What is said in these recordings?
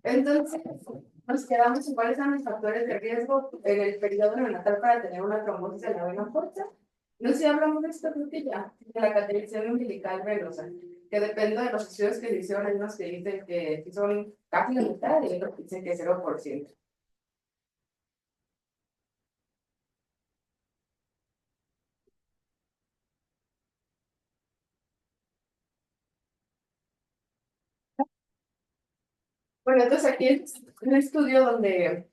Entonces, nos quedamos en cuáles son los factores de riesgo en el periodo neonatal para tener una trombosis en la vena porta. No sé si hablamos de esto, creo que ya, de la cateterización umbilical venosa, que depende de los estudios que se hicieron, hay unos que dicen que son casi la mitad y otros que dicen que 0%. Bueno, entonces aquí es un estudio donde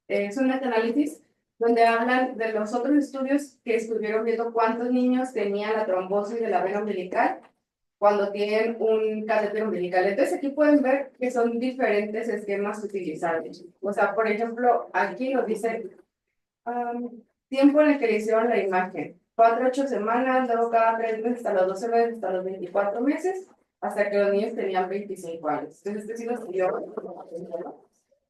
es un meta-análisis donde hablan de los otros estudios que estuvieron viendo cuántos niños tenían la trombosis de la vena umbilical cuando tienen un catéter umbilical. Entonces aquí pueden ver que son diferentes esquemas utilizados. O sea, por ejemplo, aquí nos dice tiempo en el que le hicieron la imagen. 4 a 8 semanas, luego cada 3 meses, hasta los 12 meses, hasta los 24 meses, hasta que los niños tenían 25 años. Entonces este sí lo estudió.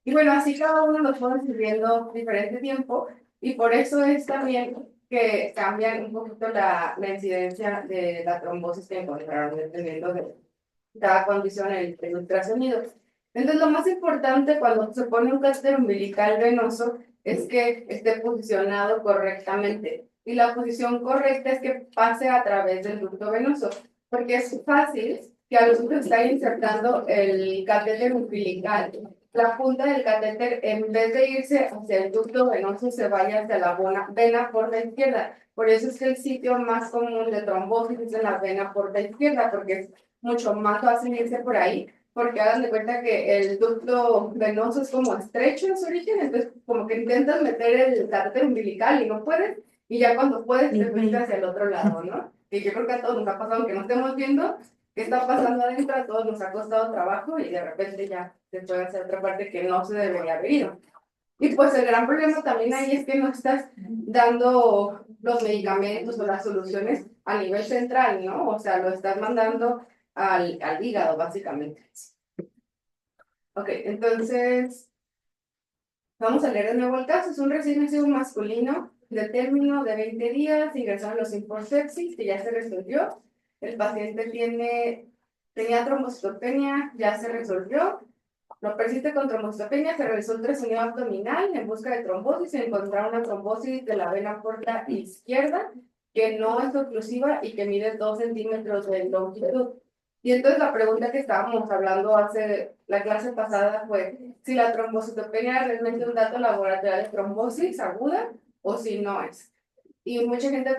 Y bueno, así cada uno los fueron sirviendo diferente tiempo y por eso es también que cambian un poquito la incidencia de la trombosis que encontraron dependiendo de cada condición el ultrasonido. Entonces, lo más importante cuando se pone un catéter umbilical venoso es que esté posicionado correctamente. Y la posición correcta es que pase a través del ducto venoso, porque es fácil que al nosotros estar insertando el catéter umbilical, la punta del catéter, en vez de irse hacia el ducto venoso, se vaya hacia la vena por la izquierda. Por eso es que el sitio más común de trombosis es en la vena por la izquierda, porque es mucho más fácil irse por ahí, porque hagan de cuenta que el ducto venoso es como estrecho en su origen, entonces como que intentas meter el catéter umbilical y no puedes, y ya cuando puedes te fuiste hacia el otro lado, ¿no? Y yo creo que a todos nos ha pasado, aunque no estemos viendo qué está pasando adentro, a todos nos ha costado trabajo y de repente ya se puede hacer otra parte que no se debería haber ido. Y pues el gran problema también ahí es que no estás dando los medicamentos o las soluciones a nivel central, ¿no? O sea, lo estás mandando al hígado, básicamente. Ok, entonces vamos a leer de nuevo el caso. Es un recién nacido masculino de término de 20 días, ingresado a los sepsis, que ya se resolvió. El paciente tenía trombocitopenia, ya se resolvió. No persiste con trombocitopenia, se realizó ultrasonido abdominal en busca de trombosis. Se encontró una trombosis de la vena porta izquierda que no es oclusiva y que mide 2 centímetros de longitud. Y entonces la pregunta que estábamos hablando hace la clase pasada fue si la trombocitopenia es realmente un dato laboratorial de trombosis aguda o si no es. Y mucha gente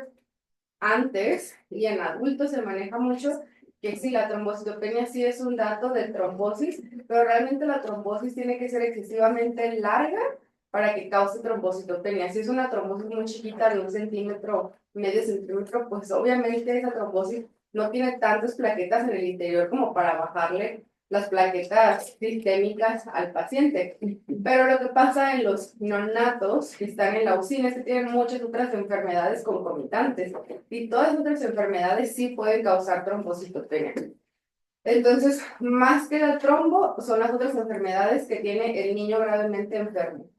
antes y en adultos se maneja mucho que sí, la trombocitopenia sí es un dato de trombosis, pero realmente la trombosis tiene que ser excesivamente larga para que cause trombocitopenia. Si es una trombosis muy chiquita de 1 centímetro, medio centímetro, pues obviamente esa trombosis no tiene tantas plaquetas en el interior como para bajarle las plaquetas sistémicas al paciente. Pero lo que pasa en los neonatos que están en la UCI es que tienen muchas otras enfermedades concomitantes y todas las otras enfermedades sí pueden causar trombocitopenia. Entonces, más que el trombo, son las otras enfermedades que tiene el niño gravemente enfermo.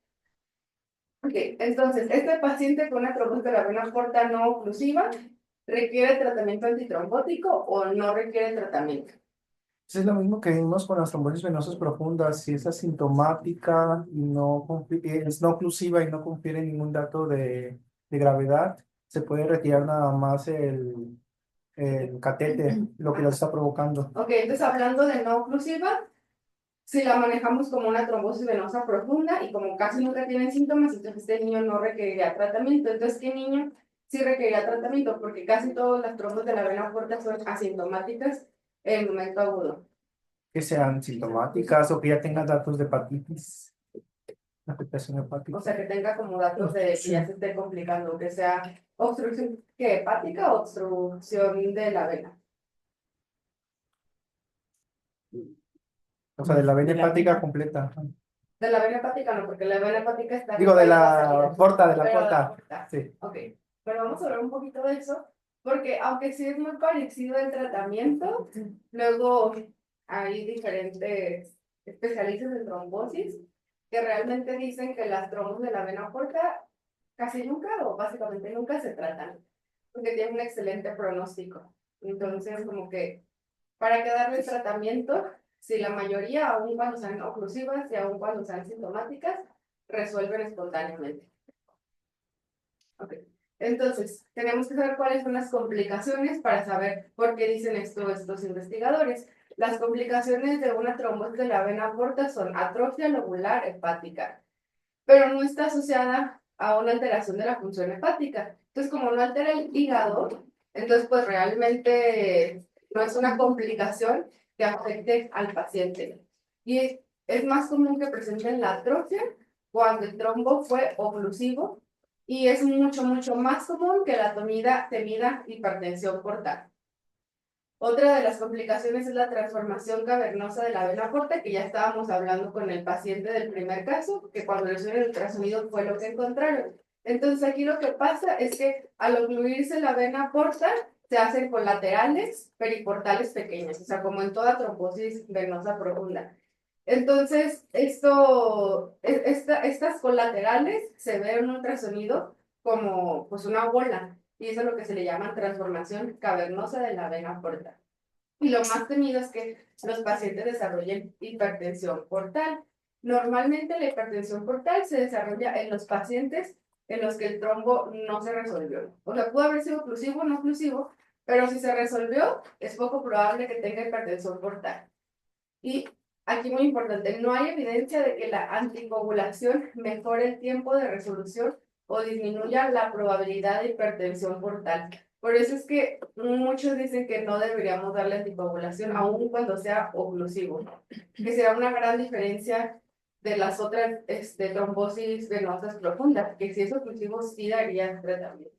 Ok, entonces, este paciente con una trombosis de la vena porta no oclusiva, ¿requiere tratamiento antitrombótico o no requiere tratamiento? Es lo mismo que vimos con las trombosis venosas profundas. Si es asintomática y es no oclusiva y no confiere ningún dato de gravedad, se puede retirar nada más el catéter, lo que lo está provocando. Ok, entonces hablando de no oclusiva, si la manejamos como una trombosis venosa profunda y como casi nunca tienen síntomas, entonces este niño no requeriría tratamiento. Entonces, ¿qué niño sí requeriría tratamiento? Porque casi todas las trombos de la vena porta son asintomáticas en el momento agudo. Que sean sintomáticas o que ya tengan datos de hepatitis, afectación O hepática. sea, que tenga como datos de que ya se esté complicando, que sea obstrucción ¿qué? Hepática o obstrucción de la vena. O sea, de la vena hepática completa. De la vena hepática no, porque la vena hepática está Digo, arriba de y otra salida. la porta, de la Pero de la porta. porta. Sí. Ok, pero vamos a hablar un poquito de eso, porque aunque sí es muy parecido el tratamiento, luego hay diferentes especialistas en trombosis que realmente dicen que las trombos de la vena porta casi nunca o básicamente nunca se tratan, porque tienen un excelente pronóstico. Entonces, como que, ¿para qué darle tratamiento si la mayoría, aun cuando sean oclusivas y aun cuando sean sintomáticas, resuelven espontáneamente. Okay. Entonces, tenemos que saber cuáles son las complicaciones para saber por qué dicen esto estos investigadores. Las complicaciones de una trombosis de la vena porta son atrofia lobular hepática, pero no está asociada a una alteración de la función hepática. Entonces, como no altera el hígado, entonces pues realmente no es una complicación que afecte al paciente. Y es más común que presenten la atrofia cuando el trombo fue oclusivo y es mucho, mucho más común que la temida hipertensión portal. Otra de las complicaciones es la transformación cavernosa de la vena porta, que ya estábamos hablando con el paciente del primer caso, que cuando le hicieron el ultrasonido fue lo que encontraron. Entonces aquí lo que pasa es que al ocluirse la vena porta, se hacen colaterales periportales pequeñas, o sea, como en toda trombosis venosa profunda. Entonces, estas colaterales se ven en un ultrasonido como pues una bola, y eso es lo que se le llama transformación cavernosa de la vena portal. Y lo más temido es que los pacientes desarrollen hipertensión portal. Normalmente la hipertensión portal se desarrolla en los pacientes en los que el trombo no se resolvió. O sea, pudo haber sido oclusivo o no oclusivo, pero si se resolvió, es poco probable que tenga hipertensión portal. Y aquí muy importante, no hay evidencia de que la anticoagulación mejore el tiempo de resolución o disminuya la probabilidad de hipertensión portal. Por eso es que muchos dicen que no deberíamos darle anticoagulación, aun cuando sea oclusivo, que será una gran diferencia de las otras trombosis venosas profundas, que si es oclusivo sí daría tratamiento.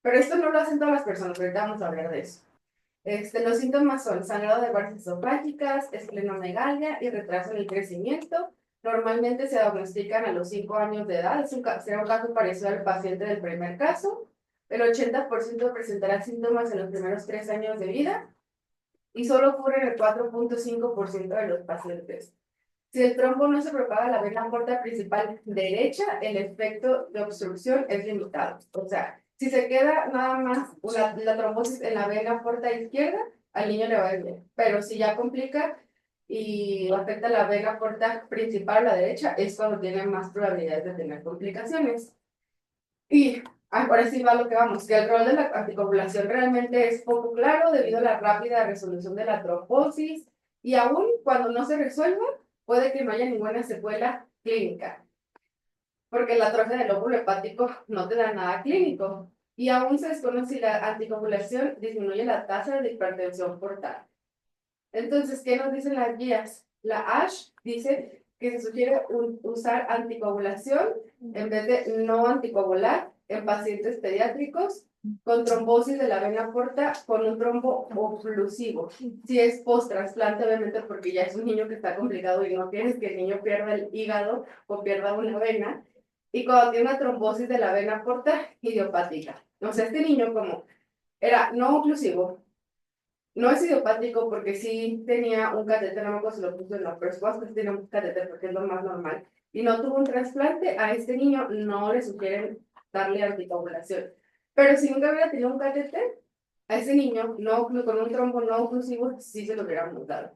Pero esto no lo hacen todas las personas, ahorita vamos a hablar de eso. Los síntomas son sangrado de varices esofágicas, esplenomegalia y retraso en el crecimiento. Normalmente se diagnostican a los 5 años de edad. Será un caso parecido al paciente del primer caso. El 80% presentará síntomas en los primeros 3 años de vida y solo ocurre en el 4.5% de los pacientes. Si el trombo no se propaga a la vena porta principal derecha, el efecto de obstrucción es limitado. O sea, si se queda nada más la trombosis en la vena porta izquierda, al niño le va a ir bien. Pero si ya complica y afecta la vena porta principal a la derecha, es cuando tiene más probabilidades de tener complicaciones. Y ahora sí va lo que vamos, que el rol de la anticoagulación realmente es poco claro debido a la rápida resolución de la trombosis y aún cuando no se resuelva, puede que no haya ninguna secuela clínica, porque la atrofia del lóbulo hepático no te da nada clínico. Y aún se desconoce si la anticoagulación disminuye la tasa de hipertensión portal. Entonces, ¿qué nos dicen las guías? La ASH dice que se sugiere usar anticoagulación en vez de no anticoagular en pacientes pediátricos con trombosis de la vena porta con un trombo oclusivo. Si es post-trasplante, obviamente, porque ya es un niño que está complicado y no quieres que el niño pierda el hígado o pierda una vena. Y cuando tiene una trombosis de la vena porta idiopática. O sea, este niño como era no oclusivo, no es idiopático porque sí tenía un catéter, no me acuerdo si lo puso en la, pero supongo que sí tenía un catéter porque es lo más normal. Y no tuvo un trasplante, a este niño no le sugieren darle anticoagulación. Pero si nunca hubiera tenido un catéter, a ese niño no, con un trombo no oclusivo sí se lo hubieran dado.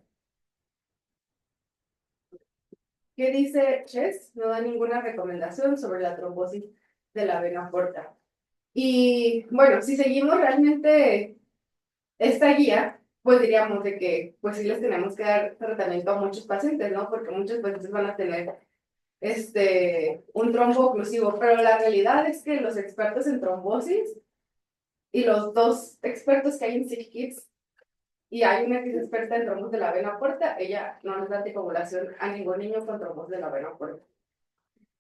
¿Qué dice Chess? No da ninguna recomendación sobre la trombosis de la vena porta. Y bueno, si seguimos realmente esta guía, pues diríamos de que pues sí les tenemos que dar tratamiento a muchos pacientes, ¿no? Porque muchos pacientes van a tener un trombo oclusivo, pero la realidad es que los expertos en trombosis y los dos expertos que hay en Sick Kids, y hay una que es experta en trombos de la vena porta, ella no les da anticoagulación a ningún niño con trombos de la vena porta.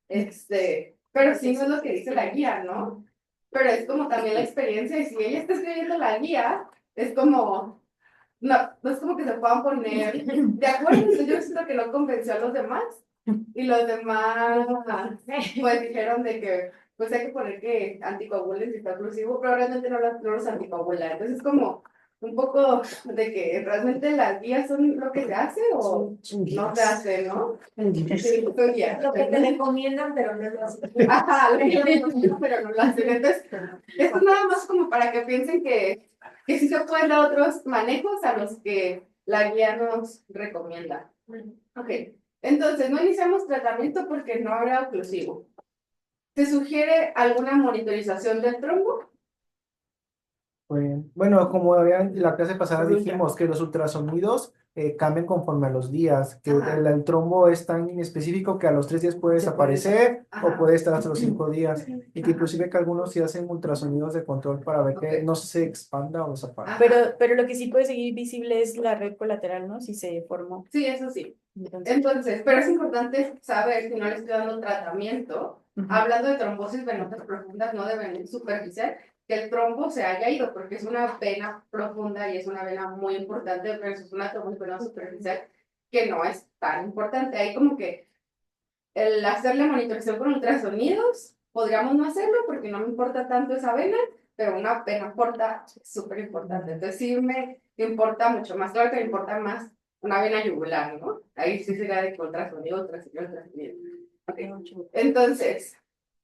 Pero sí no es lo que dice la guía, ¿no? Pero es como también la experiencia, y si ella está escribiendo la guía, es como, no es como que se puedan poner de acuerdo. Entonces yo siento que no convenció a los demás, y los demás pues dijeron de que pues hay que poner que anticoagulen si está oclusivo, pero realmente no los anticoagulan. Entonces es como un poco de que realmente las guías son lo que se hace o no se hace, ¿no? Sí, son guías. Lo que te recomiendan, pero no lo hacen. Ajá, lo que te recomiendan, pero no lo hacen. Entonces, esto es nada más como para que piensen que sí se pueden dar otros manejos a los que la guía nos recomienda. Ok, entonces no iniciamos tratamiento porque no era oclusivo. ¿Se sugiere alguna monitorización del trombo? Bueno, como en la clase pasada dijimos que los ultrasonidos cambian conforme a los días, que Ajá. el trombo es tan inespecífico que a los 3 días puede desaparecer o Ajá. puede estar hasta los 5 días, y que Ajá. inclusive que algunos sí hacen ultrasonidos de control para ver que Ok. no se expanda o desaparezca. Ajá. Pero lo que sí puede seguir visible es la red colateral, ¿no? Si se formó. Sí, eso sí. Entonces, Entonces, pero es importante saber que no le estoy dando tratamiento. ujú. Hablando de trombosis venosas profundas, no de venir superficial, que el trombo se haya ido, porque es una vena profunda y es una vena muy importante, pero es una trombosis venosa superficial que no es tan importante. Ahí como que el hacerle monitorización con ultrasonidos, podríamos no hacerlo porque no me importa tanto esa vena, pero una vena porta es súper importante. Entonces sí me importa mucho más, claro que me importa más una vena yugular, ¿no? Ahí sí sería de ultrasonido, ultrasonido, ultrasonido. Okay. Entonces,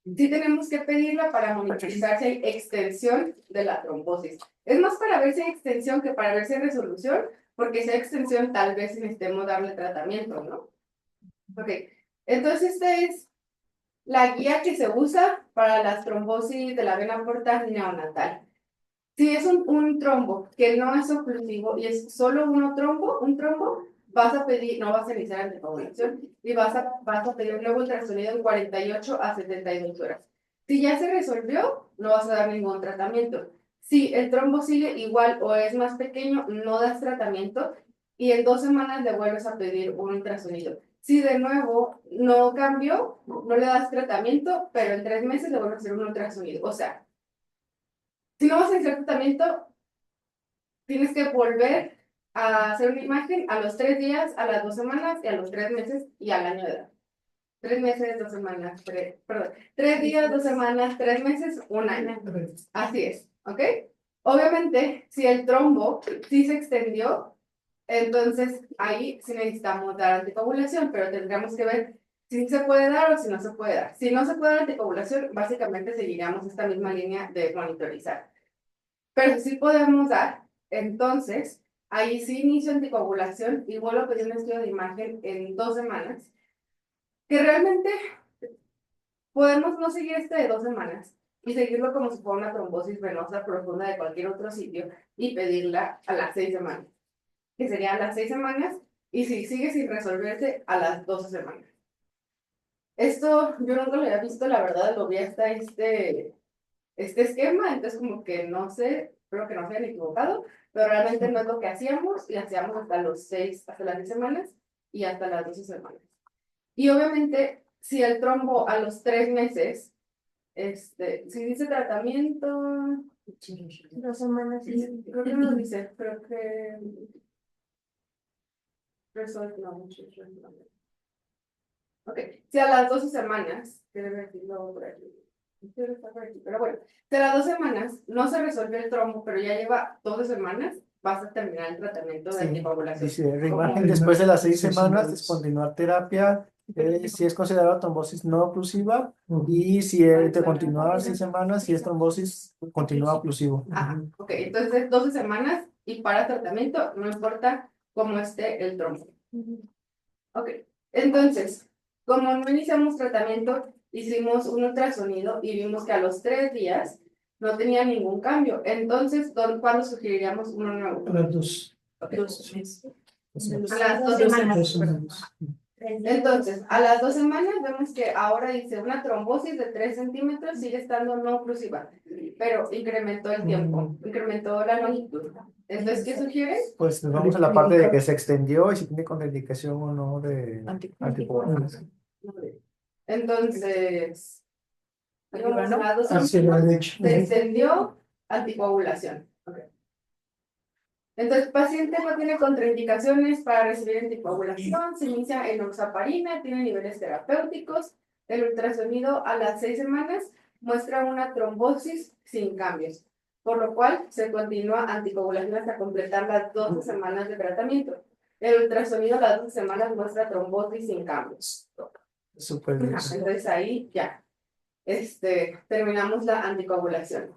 sí tenemos que pedirla para monitorizar si hay extensión de la trombosis. Es más para ver si hay extensión que para ver si hay resolución, porque si hay extensión tal vez necesitemos darle tratamiento, ¿no? Ok, entonces esta es la guía que se usa para las trombosis de la vena porta neonatal. Si es un trombo que no es oclusivo y es solo un trombo, vas a pedir, no vas a iniciar anticoagulación y vas a pedir un nuevo ultrasonido en 48 a 72 horas. Si ya se resolvió, no vas a dar ningún tratamiento. Si el trombo sigue igual o es más pequeño, no das tratamiento y en 2 semanas le vuelves a pedir un ultrasonido. Si de nuevo no cambió, no le das tratamiento, pero en 3 meses le vuelves a hacer un ultrasonido. O sea, si no vas a hacer tratamiento, tienes que volver a hacer una imagen a los 3 días, a las 2 semanas y a los 3 meses y al año de edad. 3 meses, 2 semanas, perdón, 3 días, 2 semanas, 3 meses, un año. Así es, ¿ok? Obviamente, si el trombo sí se extendió, entonces ahí sí necesitamos dar anticoagulación, pero tendríamos que ver si se puede dar o si no se puede dar. Si no se puede dar anticoagulación, básicamente seguiríamos esta misma línea de monitorizar. Pero si sí podemos dar, entonces ahí sí inicio anticoagulación y vuelvo a pedir un estudio de imagen en 2 semanas, que realmente podemos no seguir este de 2 semanas y seguirlo como si fuera una trombosis venosa profunda de cualquier otro sitio y pedirla a las 6 semanas, que serían las 6 semanas, y si sigue sin resolverse, a las 12 semanas. Esto yo nunca lo había visto, la verdad, lo vi hasta este esquema, entonces como que no sé, creo que no se han equivocado, pero realmente no es lo que hacíamos, y hacíamos hasta las 6 semanas y hasta las 12 semanas. Y obviamente, si el trombo a los 3 meses, si dice tratamiento, 2 semanas. creo que no dice, creo que ok, si a las 12 semanas, que debe decirlo por aquí, pero bueno, si a las 2 semanas no se resuelve el trombo, pero ya lleva 12 semanas, vas a terminar el tratamiento de Sí, anticoagulación. dice, reimagen después de las 6 semanas, descontinuar terapia, si es considerada trombosis no oclusiva, y si es de continuar 6 semanas, si es trombosis, continúa oclusivo. Ajá, ok, entonces 12 semanas y para tratamiento, no importa cómo esté el trombo. Ok, entonces, como no iniciamos tratamiento, hicimos un ultrasonido y vimos que a los 3 días no tenía ningún cambio. Entonces, ¿cuándo sugeriríamos uno nuevo? A las 2. Ok, 2 meses. a las 2 semanas. Entonces, a las 2 semanas vemos que ahora dice una trombosis de 3 centímetros, sigue estando no oclusiva, pero incrementó el tiempo, incrementó la longitud. Entonces, ¿qué sugiere? Pues nos vamos a la parte de que se extendió y si tiene contraindicación o no de anticoagulación. Entonces, Ayuda, ¿no? a las 2 Así lo he semanas dicho. se extendió anticoagulación. Okay. Entonces, el paciente no tiene contraindicaciones para recibir anticoagulación, se inicia enoxaparina, tiene niveles terapéuticos. El ultrasonido a las 6 semanas muestra una trombosis sin cambios, por lo cual se continúa anticoagulación hasta completar las 12 semanas de tratamiento. El ultrasonido a las 12 semanas muestra trombosis sin cambios. Súper bien. Entonces ahí ya terminamos la anticoagulación.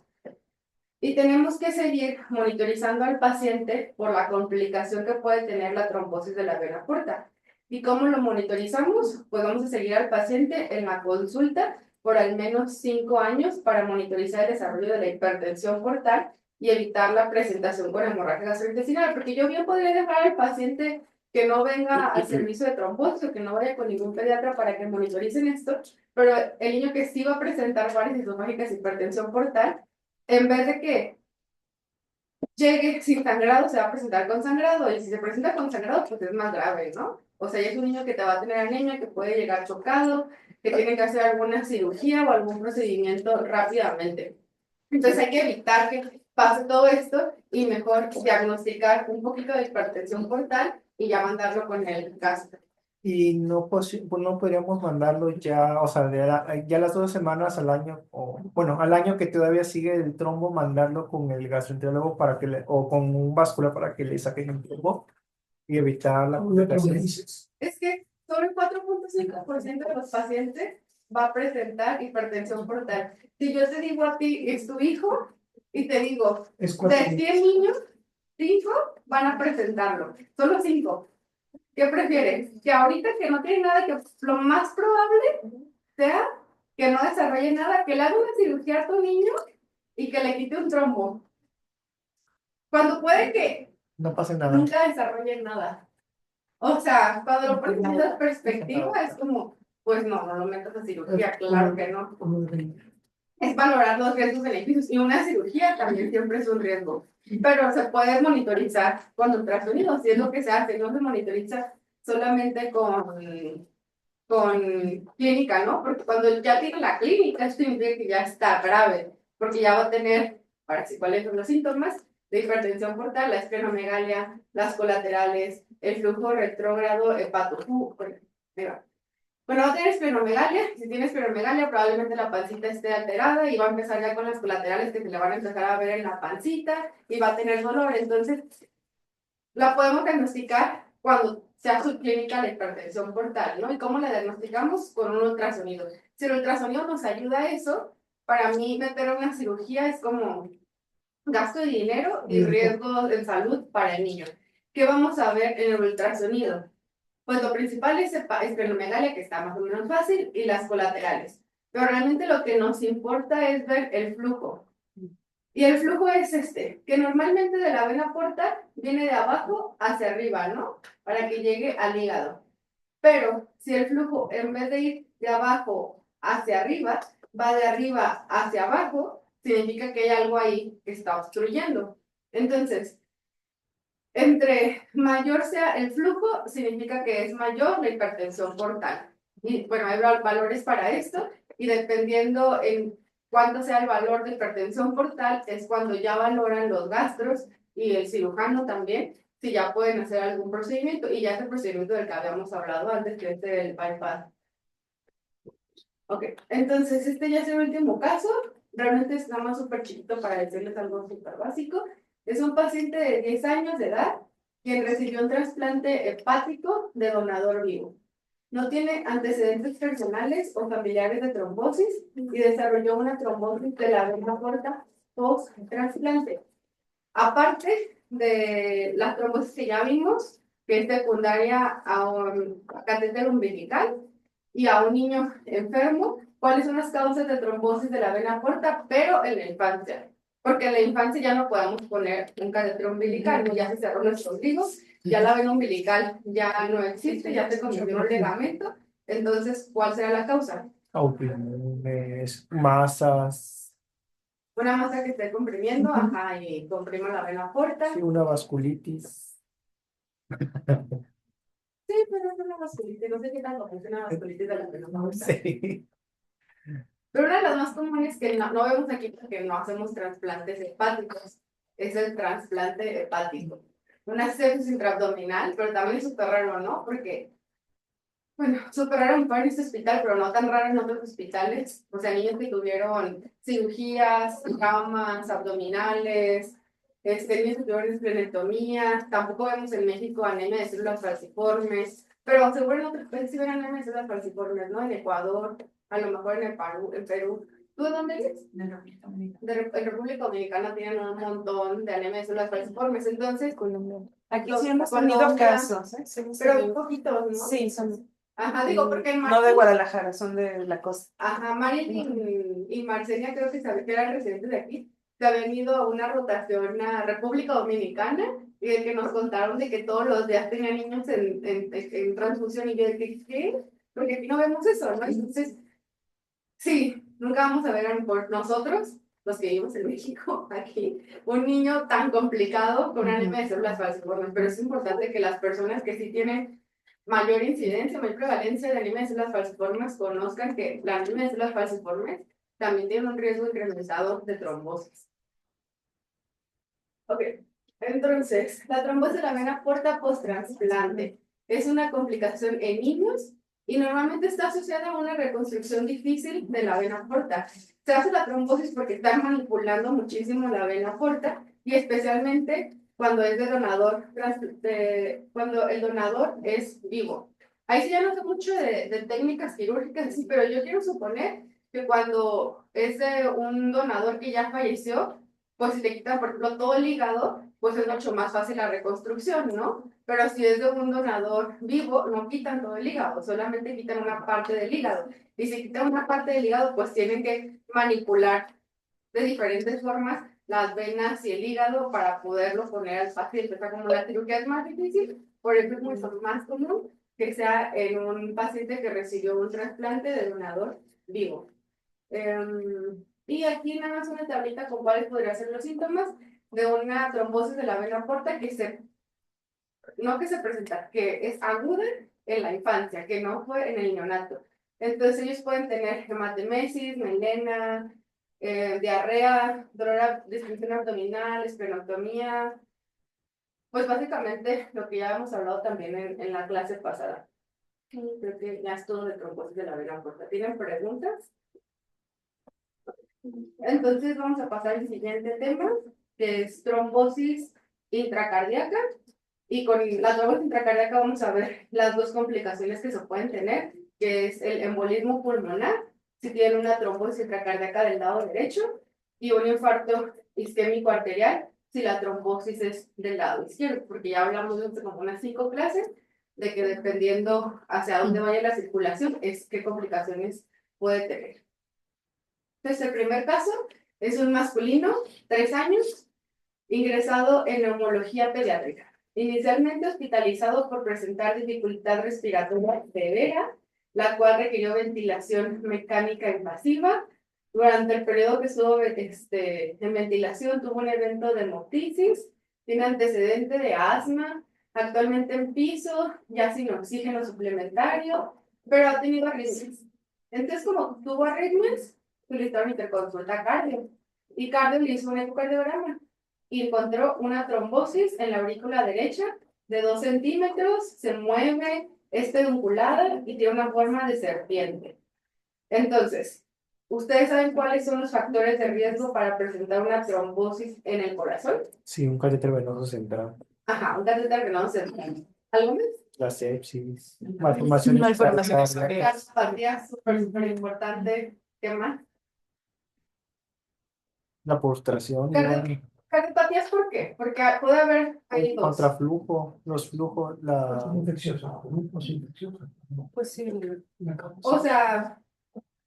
Y tenemos que seguir monitorizando al paciente por la complicación que puede tener la trombosis de la vena porta. ¿Y cómo lo monitorizamos? Pues vamos a seguir al paciente en la consulta por al menos 5 años para monitorizar el desarrollo de la hipertensión portal y evitar la presentación con hemorragia gastrointestinal, porque yo bien podría dejar al paciente que no venga al servicio de trombosis o que no vaya con ningún pediatra para que monitoricen esto, pero el niño que sí va a presentar varices esofágicas y hipertensión portal, en vez de que llegue sin sangrado, se va a presentar con sangrado, y si se presenta con sangrado, pues es más grave, ¿no? O sea, ya es un niño que te va a tener anemia, que puede llegar chocado, que tiene que hacer alguna cirugía o algún procedimiento rápidamente. Entonces hay que evitar que pase todo esto y mejor diagnosticar un poquito de hipertensión portal y ya mandarlo con el gastro. Y no, no podríamos mandarlo ya, o sea, ya las 2 semanas al año, o bueno, al año que todavía sigue el trombo, mandarlo con el gastroenterólogo para que o con un vascular para que le saquen el trombo y evitar la complicación. Es que solo el 4.5% de los pacientes va a presentar hipertensión portal. Si yo te digo a ti, es tu hijo, y te digo, Es de 100 niños, 5 van a presentarlo, solo 5. ¿Qué prefieres? Que ahorita que no tiene nada, que lo más probable sea que no desarrolle nada, que le haga una cirugía a tu niño y que le quite un trombo. Cuando puede que No pasa nada. nunca desarrolle nada. O sea, cuando lo pones en esa perspectiva, es como, pues no lo metas a cirugía, claro que no. Es valorar los riesgos-beneficios, y una cirugía también siempre es un riesgo. Pero se puede monitorizar con ultrasonido, si es lo que se hace, no se monitoriza solamente con clínica, ¿no? Porque cuando ya tiene la clínica, esto significa que ya está grave, porque ya va a tener, para si cuáles son los síntomas de hipertensión portal, la esplenomegalia, las colaterales, el flujo retrógrado, bueno, va a tener esplenomegalia. Si tiene esplenomegalia, probablemente la pancita esté alterada y va a empezar ya con las colaterales que se le van a empezar a ver en la pancita y va a tener dolor. Entonces, la podemos diagnosticar cuando sea subclínica la hipertensión portal, ¿no? ¿Y cómo la diagnosticamos? Con un ultrasonido. Si el ultrasonido nos ayuda a eso, para mí meter una cirugía es como gasto de dinero y riesgo en salud para el niño. ¿Qué vamos a ver en el ultrasonido? Pues lo principal es esplenomegalia, que está más o menos fácil, y las colaterales. Pero realmente lo que nos importa es ver el flujo. Y el flujo es que normalmente de la vena portal viene de abajo hacia arriba, ¿no? Para que llegue al hígado. Pero si el flujo, en vez de ir de abajo hacia arriba, va de arriba hacia abajo, significa que hay algo ahí que está obstruyendo. Entonces, entre mayor sea el flujo, significa que es mayor la hipertensión portal. Y bueno, hay valores para esto, y dependiendo en cuánto sea el valor de hipertensión portal, es cuando ya valoran los gastros y el cirujano también, si ya pueden hacer algún procedimiento, y ya es el procedimiento del que habíamos hablado antes, que es el bypass. Ok, entonces este ya es el último caso. Realmente es nada más súper chiquito para decirles algo súper básico. Es un paciente de 10 años de edad quien recibió un trasplante hepático de donador vivo. No tiene antecedentes personales o familiares de trombosis y desarrolló una trombosis de la vena porta post-trasplante. Aparte de las trombosis que ya vimos, que es secundaria a un catéter umbilical y a un niño enfermo, ¿cuáles son las causas de trombosis de la vena porta? Pero en la infancia. Porque en la infancia ya no podemos poner un catéter umbilical, ya se cerró nuestro ombligo, ya la vena umbilical ya no existe, ya se convirtió en un ligamento. Entonces, ¿cuál será la causa? Autoinmunes, masas, Una masa que esté comprimiendo, ajá, y comprima la vena porta. sí, una vasculitis. Sí, pero es una vasculitis, no sé qué tanto funciona la vasculitis de la vena porta. Sí. Pero una de las más comunes que no vemos aquí porque no hacemos trasplantes hepáticos es el trasplante hepático. Una sepsis intraabdominal, pero también es súper raro, ¿no? Porque, bueno, súper raro en este hospital, pero no tan raro en otros hospitales. O sea, niños que tuvieron cirugías, traumas abdominales, niños que tuvieron esplenectomías. Tampoco vemos en México anemia de células falciformes, pero seguro en otros países sí ven anemia de células falciformes, ¿no? En Ecuador, a lo mejor en Perú. ¿Tú de dónde eres? De República Dominicana. En República Dominicana tienen un montón de anemia de células falciformes, entonces, Aquí Los sí hemos Colombia, tenido casos, ¿eh? Sí, hemos pero tenido- un poquito, ¿no? sí, son Ajá, digo, porque en no de Guadalajara, son de la costa. Ajá, y Marcenia creo que eran residentes de aquí, se habían ido a una rotación a República Dominicana y de que nos contaron de que todos los días tenían niños en transfusión y yo de que, ¿qué? Porque aquí no vemos eso, ¿no? Entonces, sí, nunca vamos a ver por nosotros, los que vivimos en México, aquí, un niño tan complicado con anemia de células falciformes, pero es importante que las personas que sí tienen mayor incidencia, mayor prevalencia de anemia de células falciformes conozcan que la anemia de células falciformes también tiene un riesgo incrementado de trombosis. Ok, entonces, la trombosis de la vena porta post-trasplante es una complicación en niños y normalmente está asociada a una reconstrucción difícil de la vena porta. Se hace la trombosis porque están manipulando muchísimo la vena porta y especialmente cuando es de donador, cuando el donador es vivo. Ahí sí ya no sé mucho de técnicas quirúrgicas, sí, pero yo quiero suponer que cuando es de un donador que ya falleció, pues si le quitan, por ejemplo, todo el hígado, pues es mucho más fácil la reconstrucción, ¿no? Pero si es de un donador vivo, no quitan todo el hígado, solamente quitan una parte del hígado. Y si quitan una parte del hígado, pues tienen que manipular de diferentes formas las venas y el hígado para poderlo poner al paciente. O sea, como la cirugía es más difícil, por eso es mucho más común que sea en un paciente que recibió un trasplante de donador vivo. Y aquí nada más una tablita con cuáles podrían ser los síntomas de una trombosis de la vena porta no que se presenta, que es aguda en la infancia, que no fue en el neonato. Entonces ellos pueden tener hematemesis, melena, diarrea, dolor, distensión abdominal, esplenotomía, pues básicamente lo que ya hemos hablado también en la clase pasada. Creo que ya es todo de trombosis de la vena porta. ¿Tienen preguntas? Entonces vamos a pasar al siguiente tema, que es trombosis intracardíaca. Y con la trombosis intracardíaca vamos a ver las dos complicaciones que se pueden tener, que es el embolismo pulmonar, si tienen una trombosis intracardíaca del lado derecho, y un infarto isquémico arterial, si la trombosis es del lado izquierdo, porque ya hablamos de como unas 5 clases, de que dependiendo hacia dónde vaya la circulación, es qué complicaciones puede tener. Entonces, el primer caso es un masculino, 3 años, ingresado en neumología pediátrica. Inicialmente hospitalizado por presentar dificultad respiratoria severa, la cual requirió ventilación mecánica invasiva. Durante el periodo que estuvo en ventilación, tuvo un evento de hemoptisis, tiene antecedente de asma, actualmente en piso, ya sin oxígeno suplementario, pero ha tenido arritmias. Entonces, como tuvo arritmias, solicitaron interconsulta cardio. Y cardio le hizo un ecocardiograma y encontró una trombosis en la aurícula derecha de 2 centímetros, se mueve, es pedunculada y tiene una forma de serpiente. Entonces, ¿ustedes saben cuáles son los factores de riesgo para presentar una trombosis en el corazón? Sí, un catéter venoso central. Ajá, un catéter venoso central. ¿Algo más? La sepsis, malformaciones Malformaciones cardíacas. Cardiopatía, súper importante. ¿Qué más? La postración, ¿Cardiopatías por qué? Porque puede haber ahí el dos. contraflujo, los flujos, la... Pues sí. O sea,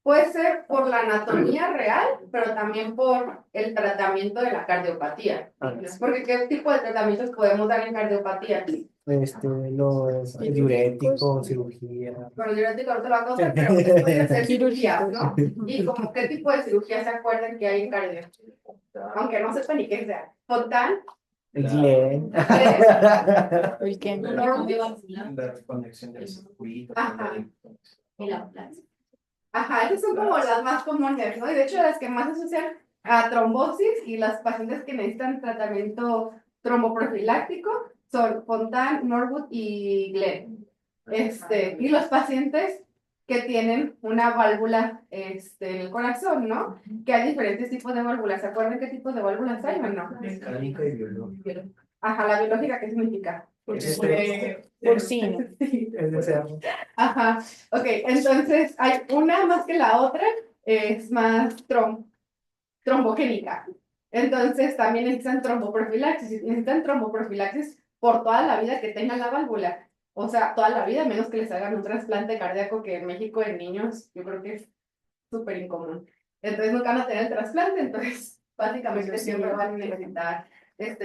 puede ser por la anatomía real, pero también por el tratamiento de la cardiopatía. Porque ¿qué tipo de tratamientos podemos dar en cardiopatía? Los diuréticos, cirugía. Bueno, yo no te lo va a contar, pero pueden hacer cirugías, Quirúrgico. ¿no? Y como qué tipo de cirugía se acuerdan que hay en cardio. Aunque no sepan ni qué sea. Fontan, El Glen. El que La conexión del circuito. Ajá. Y la plaza. Ajá, esas son como las más comunes, ¿no? Y de hecho las que más asocian a trombosis y las pacientes que necesitan tratamiento tromboprofiláctico son Fontan, Norwood y Glenn. Y los pacientes que tienen una válvula en el corazón, ¿no? Que hay diferentes tipos de válvulas. ¿Se acuerdan qué tipos de válvulas hay o no? Mecánica y biológica. Ajá, la biológica, ¿qué significa? porcino. Sí. Ajá, ok, entonces hay una más que la otra, es más trombogénica. Entonces también necesitan tromboprofilaxis. Necesitan tromboprofilaxis por toda la vida que tengan la válvula. O sea, toda la vida, menos que les hagan un trasplante cardíaco, que en México en niños yo creo que es súper incomún. Entonces nunca van a tener el trasplante, entonces básicamente Pues sí. siempre van a necesitar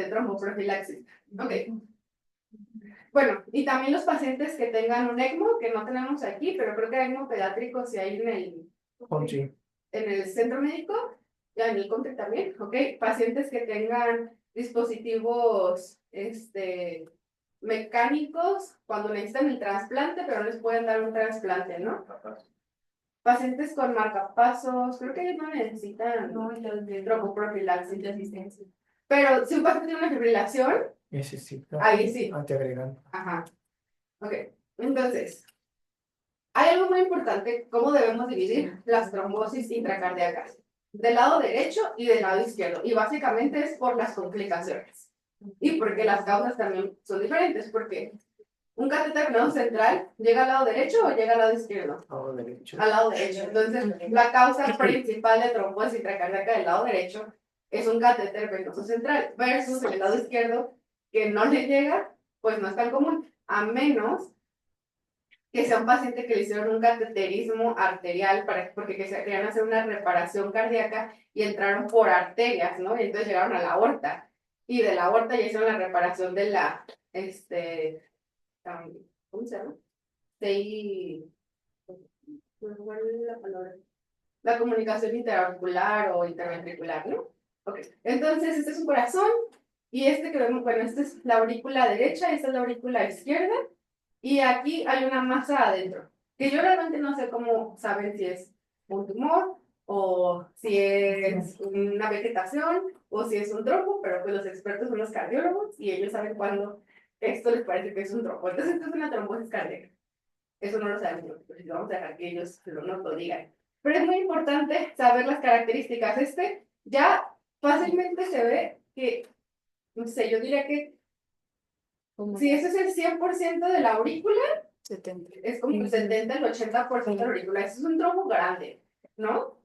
tromboprofilaxis. Ok. Bueno, y también los pacientes que tengan un ECMO, que no tenemos aquí, pero creo que hay ECMO pediátrico si hay Conchi. en el centro médico, y en el CONTE también, ¿ok? Pacientes que tengan dispositivos mecánicos cuando necesitan el trasplante, pero no les pueden dar un trasplante, ¿no? Pacientes con marcapasos, creo que ellos no necesitan No, los de tromboprofilaxis. de asistencia. Pero si un paciente tiene una fibrilación, Necesita ahí sí. antiagregante. Ajá. Ok. Entonces, hay algo muy importante, cómo debemos dividir las trombosis intracardíacas. Del lado derecho y del lado izquierdo. Y básicamente es por las complicaciones. Y porque las causas también son diferentes. Porque un catéter venoso central llega al lado derecho o llega al lado izquierdo. Lado derecho. Al lado derecho. Entonces, la causa principal de trombosis intracardíaca del lado derecho es un catéter venoso central. Versus el lado izquierdo, que no le llega, pues no es tan común. A menos que sea un paciente que le hicieron un cateterismo arterial porque querían hacer una reparación cardíaca y entraron por arterias, ¿no? Y entonces llegaron a la aorta. Y de la aorta ya hicieron la reparación de la, ¿cómo se llama? ¿Cuál es la palabra? La comunicación interauricular o interventricular, ¿no? Ok, entonces este es un corazón y que vemos, bueno, esta es la aurícula derecha, esta es la aurícula izquierda. Y aquí hay una masa adentro, que yo realmente no sé cómo saben si es un tumor o si es una vegetación o si es un trombo, pero pues los expertos son los cardiólogos y ellos saben cuándo esto les parece que es un trombo. Entonces esto es una trombosis cardíaca. Eso no lo sabemos, pues vamos a dejar que ellos nos lo digan. Pero es muy importante saber las características. Ya fácilmente se ve que, no sé, yo diría que si ese es el 100% de la aurícula, 70. es como el 70, el 80% de la aurícula. Ese es un trombo grande, ¿no?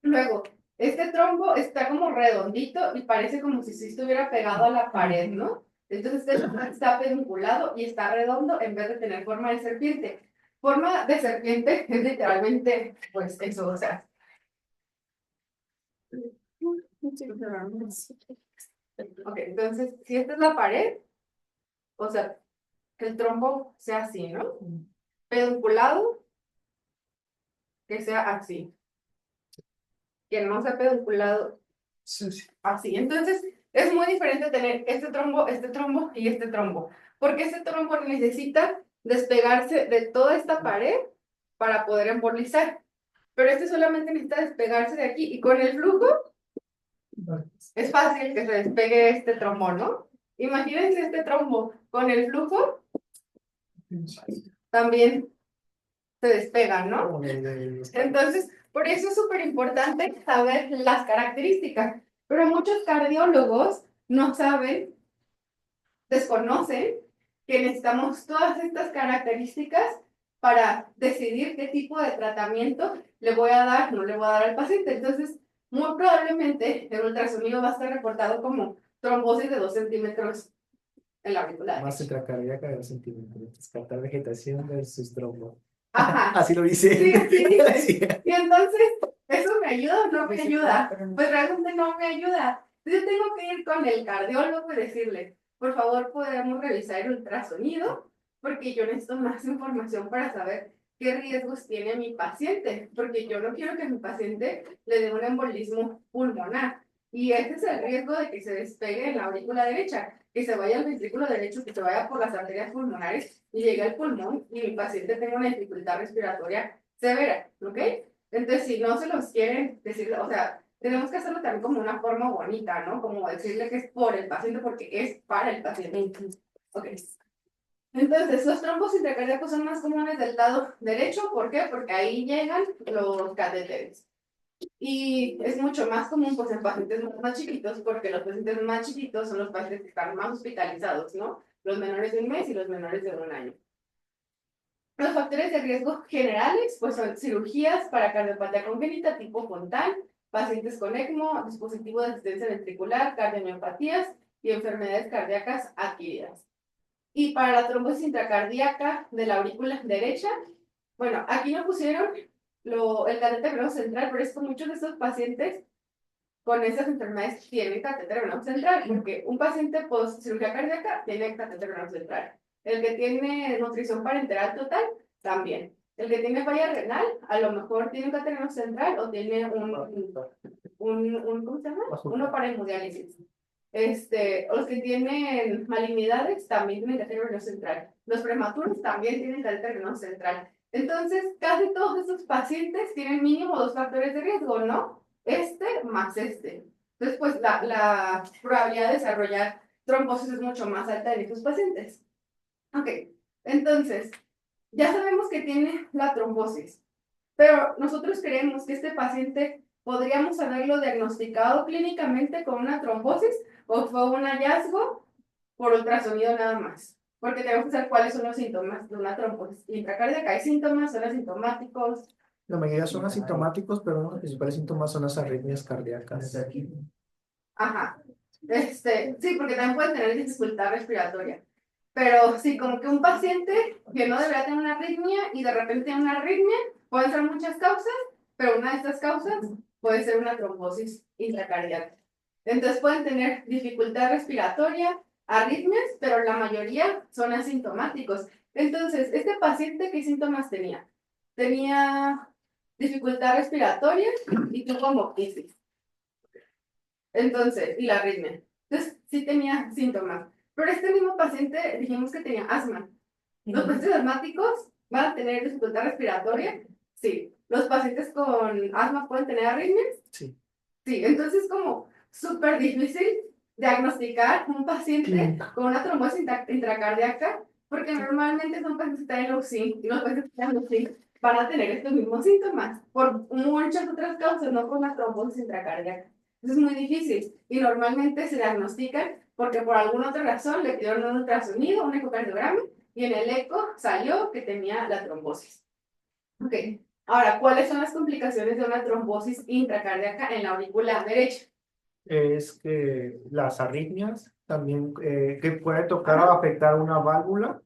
Luego, este trombo está como redondito y parece como si se estuviera pegado a la pared, ¿no? Entonces está pedunculado y está redondo en vez de tener forma de serpiente. Forma de serpiente es literalmente, pues eso, o sea. Ok, entonces, si esta es la pared, o sea, que el trombo sea así, ¿no? Pedunculado, que sea así. Que no sea pedunculado así. Entonces, es muy diferente tener este trombo y este trombo. Porque este trombo necesita despegarse de toda esta pared para poder embolizar. Pero este solamente necesita despegarse de aquí. Y con el flujo, es fácil que se despegue este trombo, ¿no? Imagínense este trombo con el flujo, también se despega, ¿no? Entonces, por eso es súper importante saber las características. Pero muchos cardiólogos no saben, desconocen que necesitamos todas estas características para decidir qué tipo de tratamiento le voy a dar, no le voy a dar al paciente. Entonces, muy probablemente el ultrasonido va a estar reportado como trombosis de 2 centímetros en la aurícula. Más intracardíaca de 2 centímetros. Descartar vegetación versus trombo. Ajá. Así lo dice. Sí, sí, dice. Sí. Y entonces, ¿eso me ayuda o no me ayuda? Pues realmente no me ayuda. Yo tengo que ir con el cardiólogo y decirle, por favor, podemos revisar el ultrasonido, porque yo necesito más información para saber qué riesgos tiene mi paciente, porque yo no quiero que a mi paciente le dé un embolismo pulmonar. Y ese es el riesgo de que se despegue en la aurícula derecha, que se vaya al ventrículo derecho, que se vaya por las arterias pulmonares y llegue al pulmón y mi paciente tenga una dificultad respiratoria severa, ¿ok? Entonces, si no se los quieren decir, o sea, tenemos que hacerlo también como una forma bonita, ¿no? Como decirle que es por el paciente porque es para el paciente. Ok. Entonces, los trombos intracardíacos son más comunes del lado derecho. ¿Por qué? Porque ahí llegan los catéteres. Y es mucho más común pues, en pacientes más chiquitos, porque los pacientes más chiquitos son los pacientes que están más hospitalizados, ¿no? Los menores de 1 mes y los menores de 1 año. Los factores de riesgo generales pues son cirugías para cardiopatía congénita tipo Fontan, pacientes con ECMO, dispositivo de asistencia ventricular, cardiomiopatías y enfermedades cardíacas adquiridas. Y para la trombosis intracardíaca de la aurícula derecha, bueno, aquí no pusieron el catéter venoso central, pero es que muchos de estos pacientes con esas enfermedades tienen catéter venoso central, porque un paciente post cirugía cardíaca tiene catéter venoso central. El que tiene nutrición parenteral total, también. El que tiene falla renal, a lo mejor tiene un catéter venoso central o tiene ¿cómo se llama? Uno para hemodiálisis. Los que tienen malignidades también tienen catéter venoso central. Los prematuros también tienen catéter venoso central. Entonces, casi todos estos pacientes tienen mínimo 2 factores de riesgo, ¿no? Más este. Entonces, pues la probabilidad de desarrollar trombosis es mucho más alta en estos pacientes. Ok, entonces, ya sabemos que tiene la trombosis, pero nosotros creemos que este paciente podríamos haberlo diagnosticado clínicamente con una trombosis o fue un hallazgo por ultrasonido nada más. Porque tenemos que saber cuáles son los síntomas de una trombosis intracardíaca. ¿Hay síntomas? ¿Son asintomáticos? La mayoría son asintomáticos, pero uno de los principales síntomas son las arritmias cardíacas. Ajá. Sí, porque también puede tener dificultad respiratoria. Pero sí, como que un paciente que no debería tener una arritmia y de repente tiene una arritmia, pueden ser muchas causas, pero una de estas causas puede ser una trombosis intracardíaca. Entonces pueden tener dificultad respiratoria, arritmias, pero la mayoría son asintomáticos. Entonces, este paciente, ¿qué síntomas tenía? Tenía dificultad respiratoria y tuvo hemoptisis. Entonces, y la arritmia. Entonces, sí tenía síntomas. Pero este mismo paciente dijimos que tenía asma. ¿Los pacientes asmáticos van a tener dificultad respiratoria? Sí. ¿Los pacientes con asma pueden tener arritmias? Sí. Sí, entonces es como súper difícil diagnosticar un paciente con una trombosis intracardíaca, porque normalmente son pacientes que están en UCI, y los pacientes que están en UCI van a tener estos mismos síntomas, por muchas otras causas, no por una trombosis intracardíaca. Entonces es muy difícil, y normalmente se diagnostican porque por alguna otra razón le pidieron un ultrasonido, un ecocardiograma, y en el eco salió que tenía la trombosis. Ok. Ahora, ¿cuáles son las complicaciones de una trombosis intracardíaca en la aurícula derecha? Es que las arritmias también que puede tocar o afectar una válvula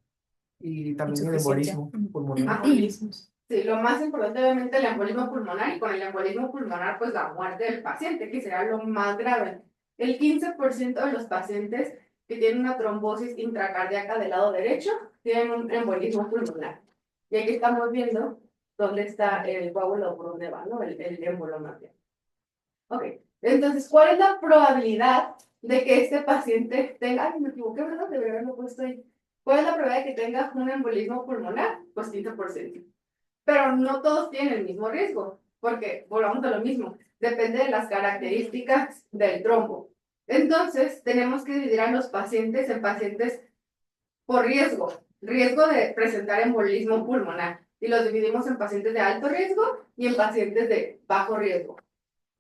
y también el Insuficiencia embolismo pulmonar. Embolismos. Sí, lo más importante obviamente el embolismo pulmonar, y con el embolismo pulmonar pues la muerte del paciente, que será lo más grave. El 15% de los pacientes que tienen una trombosis intracardíaca del lado derecho tienen un embolismo pulmonar. Y aquí estamos viendo dónde está el coágulo, por dónde va, ¿no? El émbolo más bien. Ok, entonces, ¿cuál es la probabilidad de que este paciente tenga, ay, me equivoqué, ¿verdad? Debería haberlo puesto ahí. ¿Cuál es la probabilidad de que tenga un embolismo pulmonar? Pues 15%. Pero no todos tienen el mismo riesgo, porque volvamos a lo mismo, depende de las características del trombo. Entonces, tenemos que dividir a los pacientes en pacientes por riesgo de presentar embolismo pulmonar, y los dividimos en pacientes de alto riesgo y en pacientes de bajo riesgo.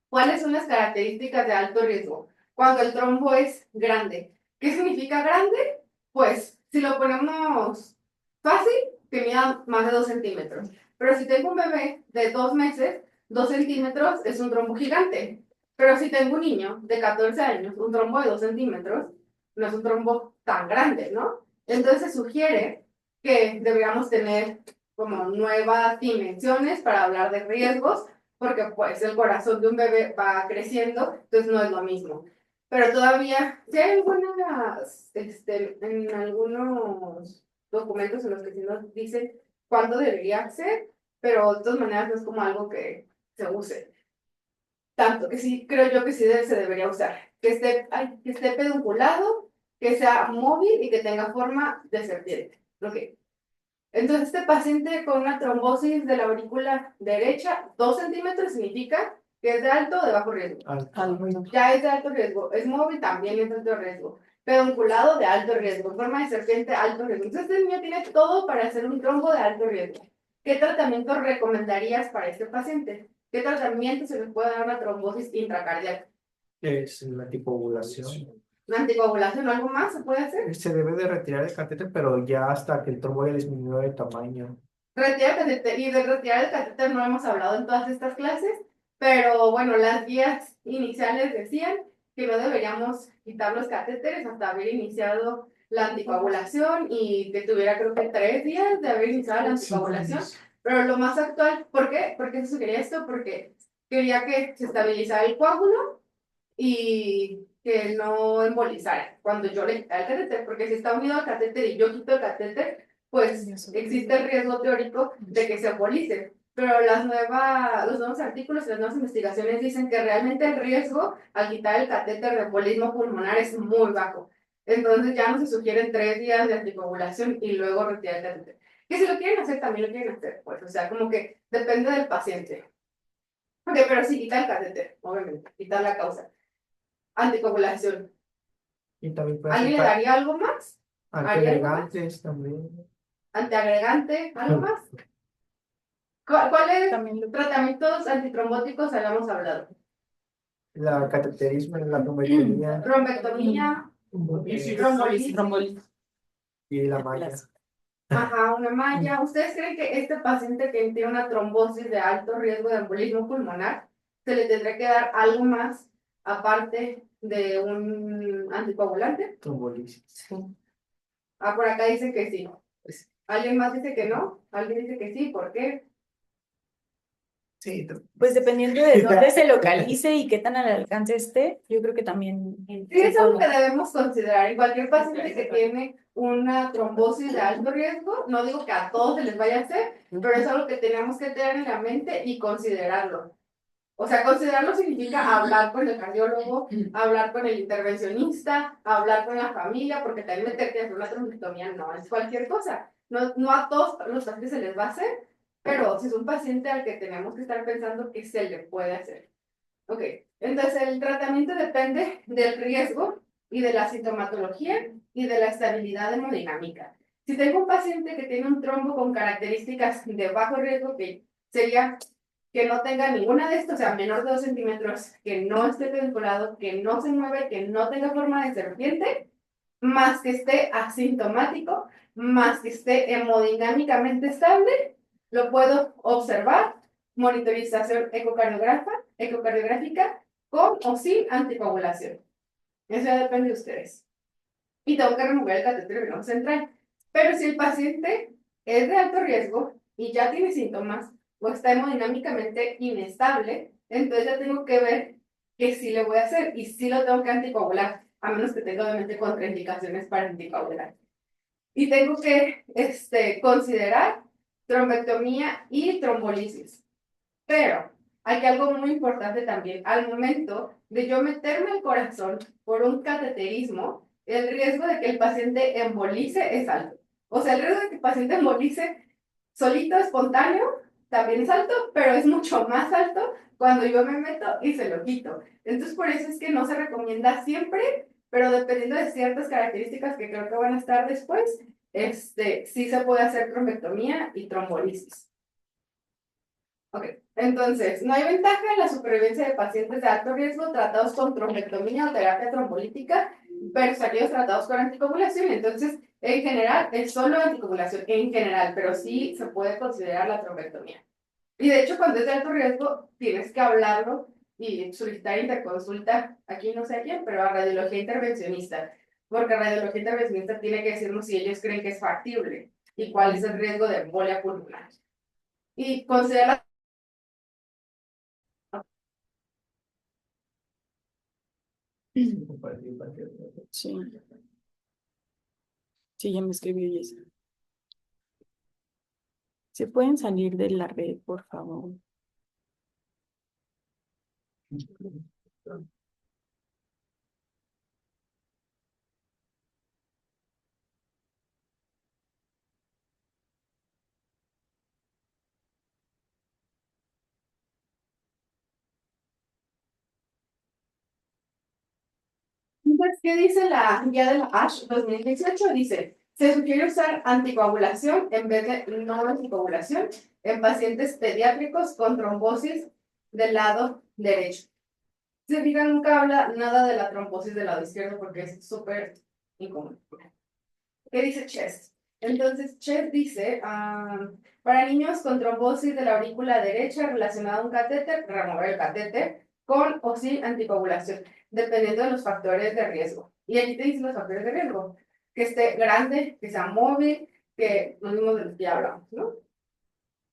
¿Cuáles son las características de alto riesgo? Cuando el trombo es grande. ¿Qué significa grande? Pues, si lo ponemos fácil, que mida más de 2 centímetros. Pero si tengo un bebé de 2 meses, 2 centímetros es un trombo gigante. Pero si tengo un niño de 14 años, un trombo de 2 centímetros no es un trombo tan grande, ¿no? Entonces se sugiere que deberíamos tener como nuevas dimensiones para hablar de riesgos, porque pues el corazón de un bebé va creciendo, entonces no es lo mismo. Pero todavía, si hay algunas, en algunos documentos en los que sí nos dicen cuándo debería ser, pero de todas maneras no es como algo que se use. Tanto que sí, creo yo que sí se debería usar. Que esté pedunculado, que sea móvil y que tenga forma de serpiente. Ok. Entonces, este paciente con una trombosis de la aurícula derecha, 2 centímetros significa que es de alto o de bajo riesgo. Ya es de alto riesgo. Es móvil, también es de alto riesgo. Pedunculado, de alto riesgo. Forma de serpiente, alto riesgo. Entonces, este niño tiene todo para hacer un trombo de alto riesgo. ¿Qué tratamiento recomendarías para este paciente? ¿Qué tratamiento se le puede dar a una trombosis intracardíaca? Es la anticoagulación. ¿Una anticoagulación o algo más se puede hacer? Se debe de retirar el catéter, pero ya hasta que el trombo haya disminuido de tamaño. Retirar el catéter, y de retirar el catéter no hemos hablado en todas estas clases, pero bueno, las guías iniciales decían que no deberíamos quitar los catéteres hasta haber iniciado la anticoagulación y que tuviera creo que 3 días de haber iniciado la anticoagulación, pero lo más actual, ¿por qué? ¿Por qué se sugería esto? Porque quería que se estabilizara el coágulo y que no embolizara cuando yo le quitaba el catéter, porque si está unido al catéter y yo quito el catéter, pues existe el riesgo teórico de que se embolice. Pero los nuevos artículos y las nuevas investigaciones dicen que realmente el riesgo al quitar el catéter de embolismo pulmonar es muy bajo. Entonces ya no se sugieren 3 días de anticoagulación y luego retirar el catéter. Que si lo quieren hacer, también lo quieren hacer, pues, o sea, como que depende del paciente. Ok, pero sí, quitar el catéter, obviamente, quitar la causa. Anticoagulación. Y también puede ¿Alguien le ser daría algo más? antiagregantes también. ¿Antiagregante? ¿Algo más? ¿Cuáles También tratamientos antitrombóticos habíamos hablado? La cateterismo, la trombectomía Trombectomía, trombolisis, y la malla. ajá, una malla. ¿Ustedes creen que este paciente que tiene una trombosis de alto riesgo de embolismo pulmonar se le tendrá que dar algo más aparte de un anticoagulante? Trombolisis. Ah, por acá dice que sí. ¿Alguien más dice que no? ¿Alguien dice que sí? ¿Por qué? Sí, Pues dependiendo de dónde se localice y qué tan al alcance esté, yo creo que también Sí, se es algo que puede. debemos considerar. En cualquier paciente que tiene una trombosis de alto riesgo, no digo que a todos se les vaya a hacer, pero es algo que tenemos que tener en la mente y considerarlo. O sea, considerarlo significa hablar con el cardiólogo, hablar con el intervencionista, hablar con la familia, porque también meterte a hacer una trombectomía no es cualquier cosa. No, no a todos los pacientes se les va a hacer, pero si es un paciente al que tenemos que estar pensando que se le puede hacer. Ok, entonces el tratamiento depende del riesgo y de la sintomatología y de la estabilidad hemodinámica. Si tengo un paciente que tiene un trombo con características de bajo riesgo, que sería que no tenga ninguna de estos, o sea, menor de 2 centímetros, que no esté vinculado, que no se mueve, que no tenga forma de serpiente, más que esté asintomático, más que esté hemodinámicamente estable, lo puedo observar, monitorización ecocardiográfica con o sin anticoagulación. Eso ya depende de ustedes. Y tengo que remover el catéter venoso central. Pero si el paciente es de alto riesgo y ya tiene síntomas o está hemodinámicamente inestable, entonces ya tengo que ver qué sí le voy a hacer y sí lo tengo que anticoagular, a menos que tenga obviamente contraindicaciones para anticoagular. Y tengo que considerar trombectomía y trombolisis. Pero hay algo muy importante también. Al momento de yo meterme el corazón por un cateterismo, el riesgo de que el paciente embolice es alto. O sea, el riesgo de que el paciente embolice solito, espontáneo, también es alto, pero es mucho más alto cuando yo me meto y se lo quito. Entonces, por eso es que no se recomienda siempre, pero dependiendo de ciertas características que creo que van a estar después, sí se puede hacer trombectomía y trombolisis. Ok, entonces, no hay ventaja en la supervivencia de pacientes de alto riesgo tratados con trombectomía o terapia trombolítica versus aquellos tratados con anticoagulación. Entonces, en general, es solo anticoagulación, en general, pero sí se puede considerar la trombectomía. Y de hecho, cuando es de alto riesgo, tienes que hablarlo y solicitar interconsulta, aquí no sé a quién, pero a radiología intervencionista, porque radiología intervencionista tiene que decirnos si ellos creen que es factible y cuál es el riesgo de embolia pulmonar. Y considera. Sí, sí, ya me escribió Jessica. ¿Se pueden salir de la red, por favor? Entonces, ¿qué dice la guía de la ASH 2018? Dice, se sugiere usar anticoagulación en vez de no anticoagulación en pacientes pediátricos con trombosis del lado derecho. Se fijan, nunca habla nada de la trombosis del lado izquierdo porque es súper incomún. ¿Qué dice CHEST? Entonces, Chet dice, para niños con trombosis de la aurícula derecha relacionada a un catéter, remover el catéter con o sin anticoagulación, dependiendo de los factores de riesgo. Y aquí te dicen los factores de riesgo, que esté grande, que sea móvil, que los mismos de los que ya hablamos, ¿no?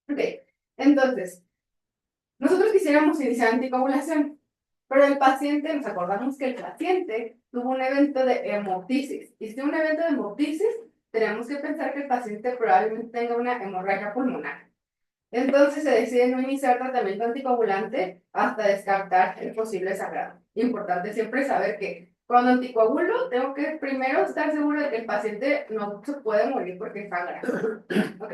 Ok, entonces, nosotros quisiéramos iniciar anticoagulación, pero el paciente, nos acordamos que el paciente tuvo un evento de hemoptisis. Y si un evento de hemoptisis, tenemos que pensar que el paciente probablemente tenga una hemorragia pulmonar. Entonces se decide no iniciar tratamiento anticoagulante hasta descartar el posible sangrado. Importante siempre saber que cuando anticoagulo, tengo que primero estar seguro de que el paciente no se puede morir porque sangra. Ok.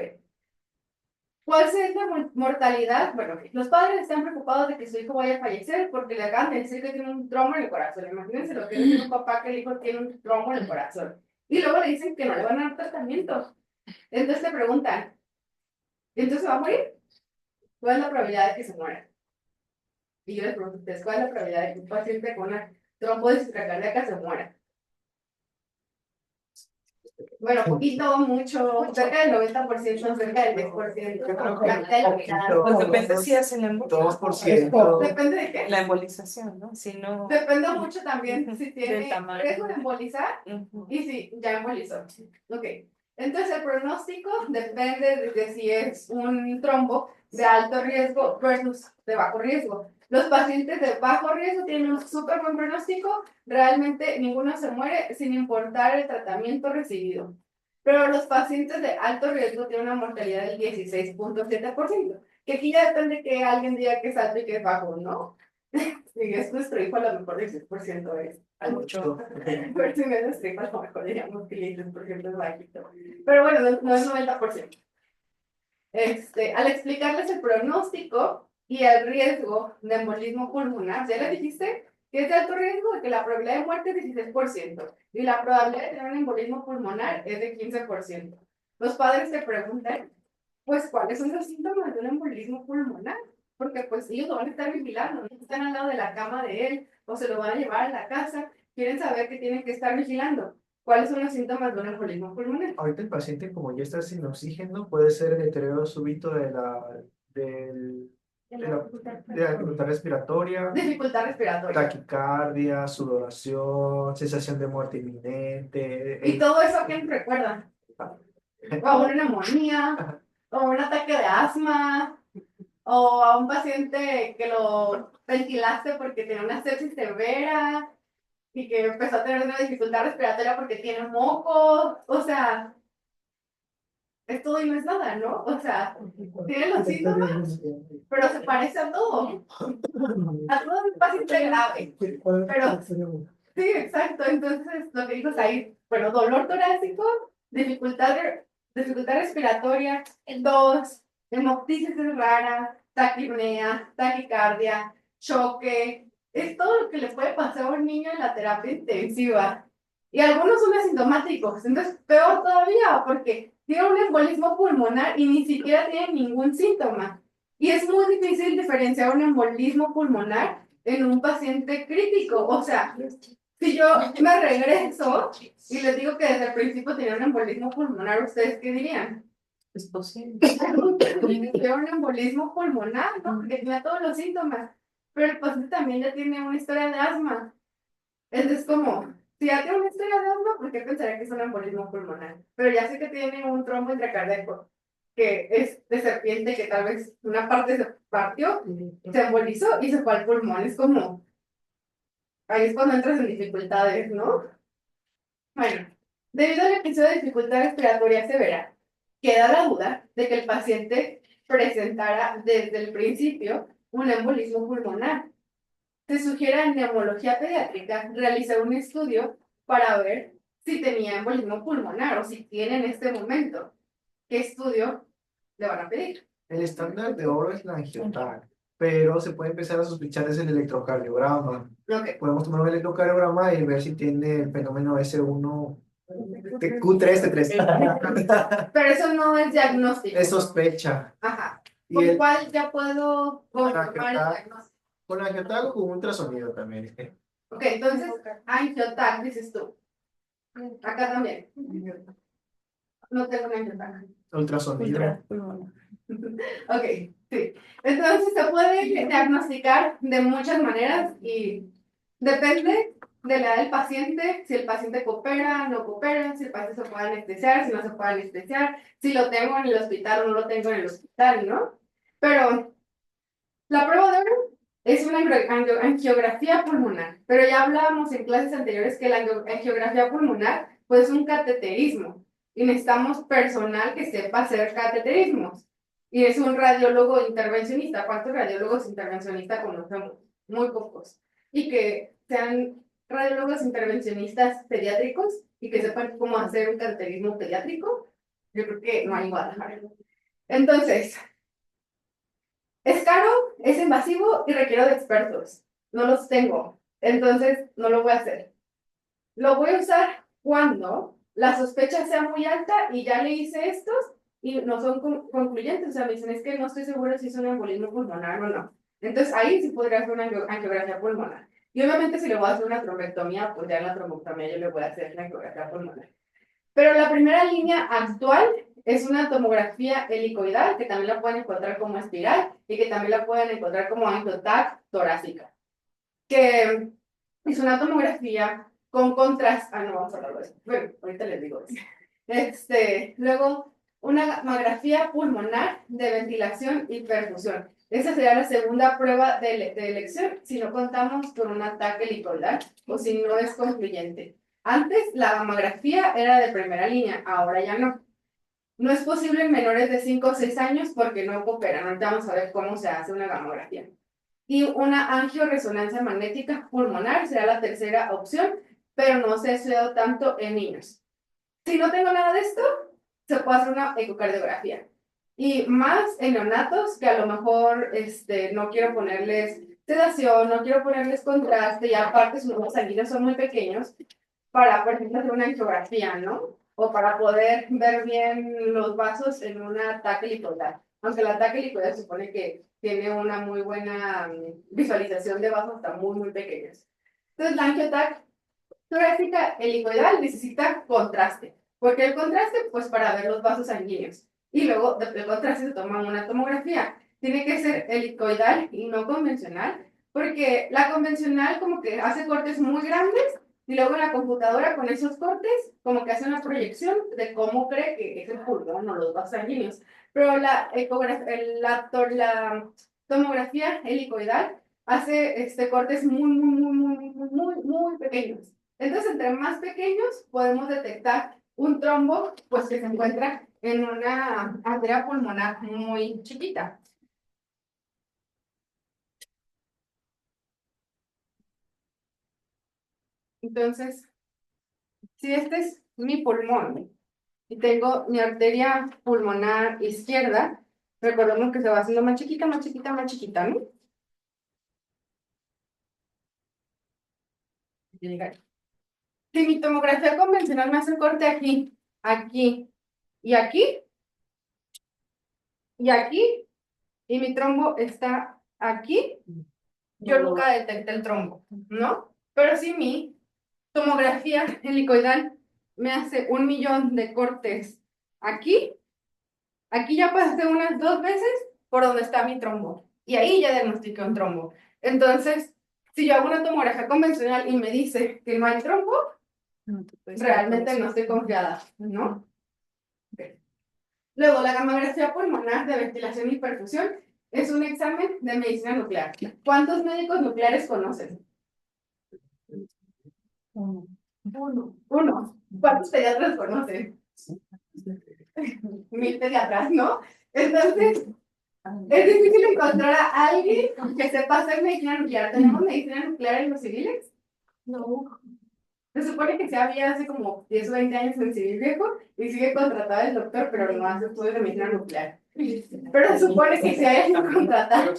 ¿Cuál es la mortalidad? Bueno, los padres están preocupados de que su hijo vaya a fallecer porque le acaban de decir que tiene un trombo en el corazón. Imagínense lo que es decir un papá que el hijo tiene un trombo en el corazón. Y luego le dicen que no le van a dar tratamiento. Entonces te preguntan, ¿entonces se va a morir? ¿Cuál es la probabilidad de que se muera? Y yo les pregunto a ustedes, ¿cuál es la probabilidad de que un paciente con una trombosis cardíaca se muera? Bueno, poquito, mucho, cerca del 90%, cerca del 10%. Yo creo que Pues depende si hacen la embolización. 2%. ¿Depende de qué? La embolización, ¿no? Si no. Depende mucho también si tiene Del tamaño. riesgo de embolizar Ujú. y si ya embolizó. Ok. Entonces el pronóstico depende de si es un trombo de alto riesgo versus de bajo riesgo. Los pacientes de bajo riesgo tienen un súper buen pronóstico. Realmente ninguno se muere sin importar el tratamiento recibido. Pero los pacientes de alto riesgo tienen una mortalidad del 16.7%. Que aquí ya depende que alguien diga que es alto y que es bajo, ¿no? Si es nuestro hijo, a lo mejor el 10% es mucho. Pero si no es nuestro hijo, a lo mejor diríamos que el 10% es bajito. Pero bueno, no es 90%. Al explicarles el pronóstico y el riesgo de embolismo pulmonar, ya les dijiste que es de alto riesgo, de que la probabilidad de muerte es 16% y la probabilidad de tener un embolismo pulmonar es de 15%. Los padres te preguntan, pues, ¿cuáles son los síntomas de un embolismo pulmonar? Porque pues ellos lo van a estar vigilando, no están al lado de la cama de él o se lo van a llevar a la casa, quieren saber que tienen que estar vigilando. ¿Cuáles son los síntomas de un embolismo pulmonar? Ahorita el paciente, como ya está sin oxígeno, puede ser el deterioro súbito de la dificultad respiratoria, Dificultad respiratoria. taquicardia, sudoración, sensación de muerte inminente. Y todo eso, ¿a quién recuerda? O a una neumonía, o a un ataque de asma, o a un paciente que lo ventilaste porque tenía una sepsis severa y que empezó a tener una dificultad respiratoria porque tiene moco. O sea, es todo y no es nada, ¿no? O sea, tiene los síntomas, pero se parece a todo. A todo es un paciente grave. Pero, sí, exacto. Entonces, lo que dijo es ahí, bueno, dolor torácico, dificultad respiratoria, tos, hemoptisis es rara, taquipnea, taquicardia, choque. Es todo lo que le puede pasar a un niño en la terapia intensiva. Y algunos son asintomáticos, entonces peor todavía, porque tiene un embolismo pulmonar y ni siquiera tiene ningún síntoma. Y es muy difícil diferenciar un embolismo pulmonar en un paciente crítico. O sea, si yo me regreso y les digo que desde el principio tenía un embolismo pulmonar, ¿ustedes qué dirían? Es posible. Tiene un embolismo pulmonar, ¿no? Porque tenía todos los síntomas. Pero el paciente también ya tiene una historia de asma. Entonces, como, si ya tiene una historia de asma, ¿por qué pensaría que es un embolismo pulmonar? Pero ya sé que tiene un trombo intracardíaco, que es de serpiente, que tal vez una parte se partió, se embolizó y se fue al pulmón. Es como, ahí es cuando entras en dificultades, ¿no? Bueno, debido al episodio de dificultad respiratoria severa, queda la duda de que el paciente presentara desde el principio un embolismo pulmonar. Se sugiere en neumología pediátrica realizar un estudio para ver si tenía embolismo pulmonar o si tiene en este momento. ¿Qué estudio le van a pedir? El estándar de oro es la angiotac, pero se puede empezar a sospechar desde el electrocardiograma. Ok. Podemos tomar un electrocardiograma y ver si tiene el fenómeno S1, Q3, T3. Pero eso no es diagnóstico. Es sospecha. Ajá. Y ¿Con el- cuál ya puedo confirmar el angiotac. diagnóstico? Con angiotac o con ultrasonido también. Ok, entonces, angiotac, dices tú. Acá también. No tengo una angiotac. Ultrasonido. Ultrapulmonar. Ok, sí. Entonces se puede diagnosticar de muchas maneras y depende de la edad del paciente, si el paciente coopera, no coopera, si el paciente se puede anestesiar, si no se puede anestesiar, si lo tengo en el hospital o no lo tengo en el hospital, ¿no? Pero la prueba de oro es una angiografía pulmonar, pero ya hablábamos en clases anteriores que la angiografía pulmonar pues es un cateterismo y necesitamos personal que sepa hacer cateterismos. Y es un radiólogo intervencionista. ¿Cuántos radiólogos intervencionistas conocemos? Muy pocos. Y que sean radiólogos intervencionistas pediátricos y que sepan cómo hacer un cateterismo pediátrico, yo creo que no hay en Guadalajara. Entonces, es caro, es invasivo y requiero de expertos. No los tengo, entonces no lo voy a hacer. Lo voy a usar cuando la sospecha sea muy alta y ya le hice estos y no son concluyentes. O sea, me dicen, es que no estoy seguro si es un embolismo pulmonar o no. Entonces ahí sí podría hacer una angiografía pulmonar. Y obviamente si le voy a hacer una trombectomía, pues ya en la trombectomía yo le voy a hacer la angiografía pulmonar. Pero la primera línea actual es una tomografía helicoidal, que también la pueden encontrar como espiral y que también la pueden encontrar como angiotac torácica, que es una tomografía con contraste. Ah, no, vamos a hablar de eso. Bueno, ahorita les digo eso. Luego, una mamografía pulmonar de ventilación y perfusión. Esa sería la segunda prueba de elección si no contamos con un ataque helicoidal o si no es concluyente. Antes la mamografía era de primera línea, ahora ya no. No es posible en menores de 5 o 6 años porque no cooperan. Ahorita vamos a ver cómo se hace una mamografía. Y una angioresonancia magnética pulmonar será la tercera opción, pero no se ha estudiado tanto en niños. Si no tengo nada de esto, se puede hacer una ecocardiografía. Y más en neonatos, que a lo mejor no quiero ponerles sedación, no quiero ponerles contraste, y aparte sus glóbulos sanguíneos son muy pequeños, para, por ejemplo, hacer una angiografía, ¿no? O para poder ver bien los vasos en un ataque helicoidal. Aunque el ataque helicoidal se supone que tiene una muy buena visualización de vasos hasta muy, muy pequeños. Entonces, la angiotac torácica helicoidal necesita contraste. ¿Por qué el contraste? Pues para ver los vasos sanguíneos. Y luego, del contraste se toma una tomografía. Tiene que ser helicoidal y no convencional, porque la convencional como que hace cortes muy grandes y luego la computadora con esos cortes como que hace una proyección de cómo cree que es el pulmón o los vasos sanguíneos. Pero la tomografía helicoidal hace cortes muy pequeños. Entonces, entre más pequeños podemos detectar un trombo pues que se encuentra en una arteria pulmonar muy chiquita. Entonces, si este es mi pulmón y tengo mi arteria pulmonar izquierda, recordemos que se va haciendo más chiquita, más chiquita, más chiquita, ¿no? Si mi tomografía convencional me hace el corte aquí, aquí y aquí, y aquí, y mi trombo está aquí, yo nunca detecté el trombo, ¿no? Pero si mi tomografía helicoidal me hace 1.000.000 de cortes aquí, aquí ya pasé unas 2 veces por donde está mi trombo. Y ahí ya diagnostiqué un trombo. Entonces, si yo hago una tomografía convencional y me dice que no hay trombo, realmente no estoy confiada, ¿no? Okay. Luego, la gamografía pulmonar de ventilación y perfusión es un examen de medicina nuclear. ¿Cuántos médicos nucleares conocen? Uno. ¿Cuántos pediatras conocen? 1.000 pediatras, ¿no? Entonces, es difícil encontrar a alguien que sepa hacer medicina nuclear. ¿Tenemos medicina nuclear en los civiles? No. Se supone que se había hace como 10 o 20 años en Civil Viejo y sigue contratado el doctor, pero no hace estudios de medicina nuclear. Pero se supone que se haya contratado.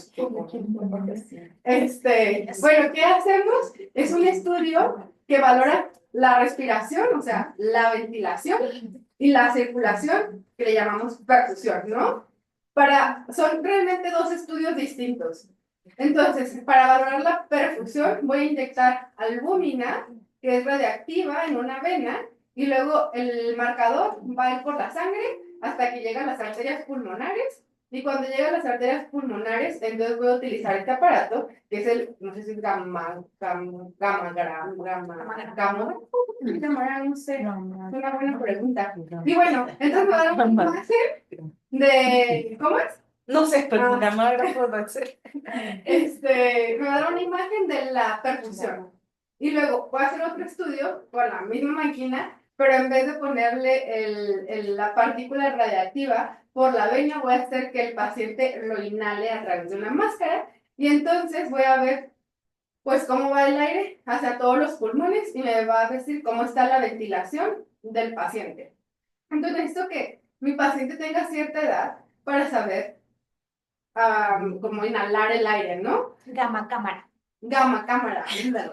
Bueno, ¿qué hacemos? Es un estudio que valora la respiración, o sea, la ventilación y la circulación, que le llamamos perfusión, ¿no? Son realmente dos estudios distintos. Entonces, para valorar la perfusión, voy a inyectar albúmina, que es radiactiva, en una vena, y luego el marcador va a ir por la sangre hasta que llegan las arterias pulmonares. Y cuando llegan las arterias pulmonares, entonces voy a utilizar este aparato, que es el, no sé si es gamma, ¿cómo se llamará? No sé, es una buena pregunta. Y bueno, entonces me va a dar una imagen de, ¿cómo es? No sé, pero Ah. mi gamógrafo va a ser. Me va a dar una imagen de la perfusión. Y luego voy a hacer otro estudio con la misma máquina, pero en vez de ponerle la partícula radiactiva por la vena, voy a hacer que el paciente lo inhale a través de una máscara. Y entonces voy a ver, pues, cómo va el aire hacia todos los pulmones y me va a decir cómo está la ventilación del paciente. Entonces necesito que mi paciente tenga cierta edad para saber cómo inhalar el aire, ¿no? Gamma cámara. Gamma cámara, ándale.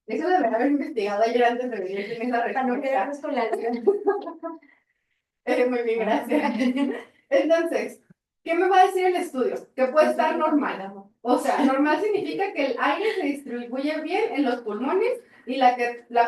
Eso debería haber investigado ayer antes de venir en esa Para no respuesta. quedarnos con la Muy bien, gracias. Entonces, ¿qué me va a decir el estudio? Que puede estar normal. O sea, normal significa que el aire se distribuye bien en los pulmones y la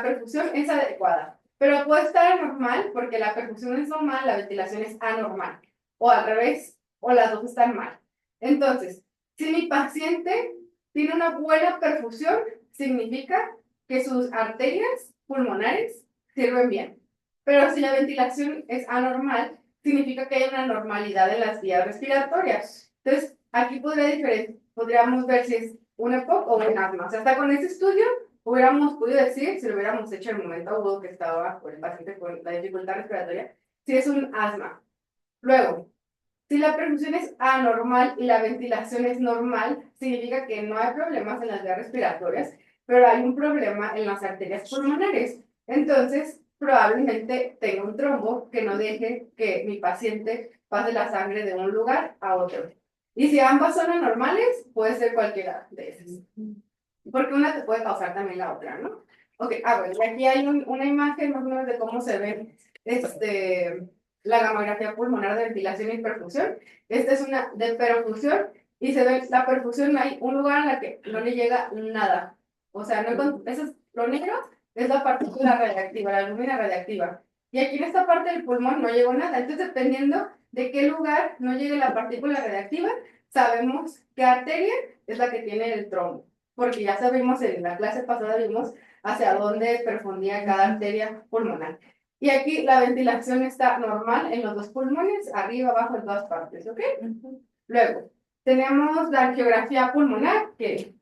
perfusión es adecuada. Pero puede estar anormal porque la perfusión es normal, la ventilación es anormal. O al revés, o las dos están mal. Entonces, si mi paciente tiene una buena perfusión, significa que sus arterias pulmonares sirven bien. Pero si la ventilación es anormal, significa que hay una anormalidad en las vías respiratorias. Entonces, aquí podríamos ver si es un EPOC o un asma. O sea, hasta con este estudio hubiéramos podido decir, si lo hubiéramos hecho en el momento agudo que estaba con el paciente con la dificultad respiratoria, si es un asma. Luego, si la perfusión es anormal y la ventilación es normal, significa que no hay problemas en las vías respiratorias, pero hay un problema en las arterias pulmonares. Entonces, probablemente tenga un trombo que no deje que mi paciente pase la sangre de un lugar a otro. Y si ambas son anormales, puede ser cualquiera de esas. Porque una te puede causar también la otra, ¿no? Ok, bueno, y aquí hay una imagen más o menos de cómo se ve la gamografía pulmonar de ventilación y perfusión. Esta es una de perfusión y se ve la perfusión, hay un lugar en la que no le llega nada. O sea, eso es, lo negro es la partícula radiactiva, la albúmina radiactiva. Y aquí en esta parte del pulmón no llegó nada. Entonces, dependiendo de qué lugar no llegue la partícula radiactiva, sabemos qué arteria es la que tiene el trombo. Porque ya sabemos, en la clase pasada vimos hacia dónde perfundía cada arteria pulmonar. Y aquí la ventilación está normal en los dos pulmones, arriba, abajo, en todas partes, ¿ok? Luego, tenemos la angiografía pulmonar, que,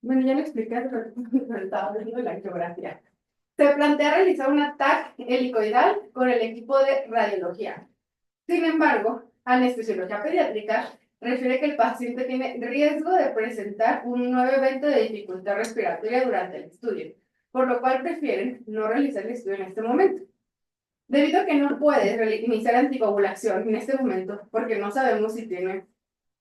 bueno, ya lo expliqué, pero estaba hablando de la angiografía. Se plantea realizar un TAC helicoidal con el equipo de radiología. Sin embargo, anestesiología pediátrica refiere que el paciente tiene riesgo de presentar un nuevo evento de dificultad respiratoria durante el estudio, por lo cual prefieren no realizar el estudio en este momento. Debido a que no puedes iniciar anticoagulación en este momento, porque no sabemos si tiene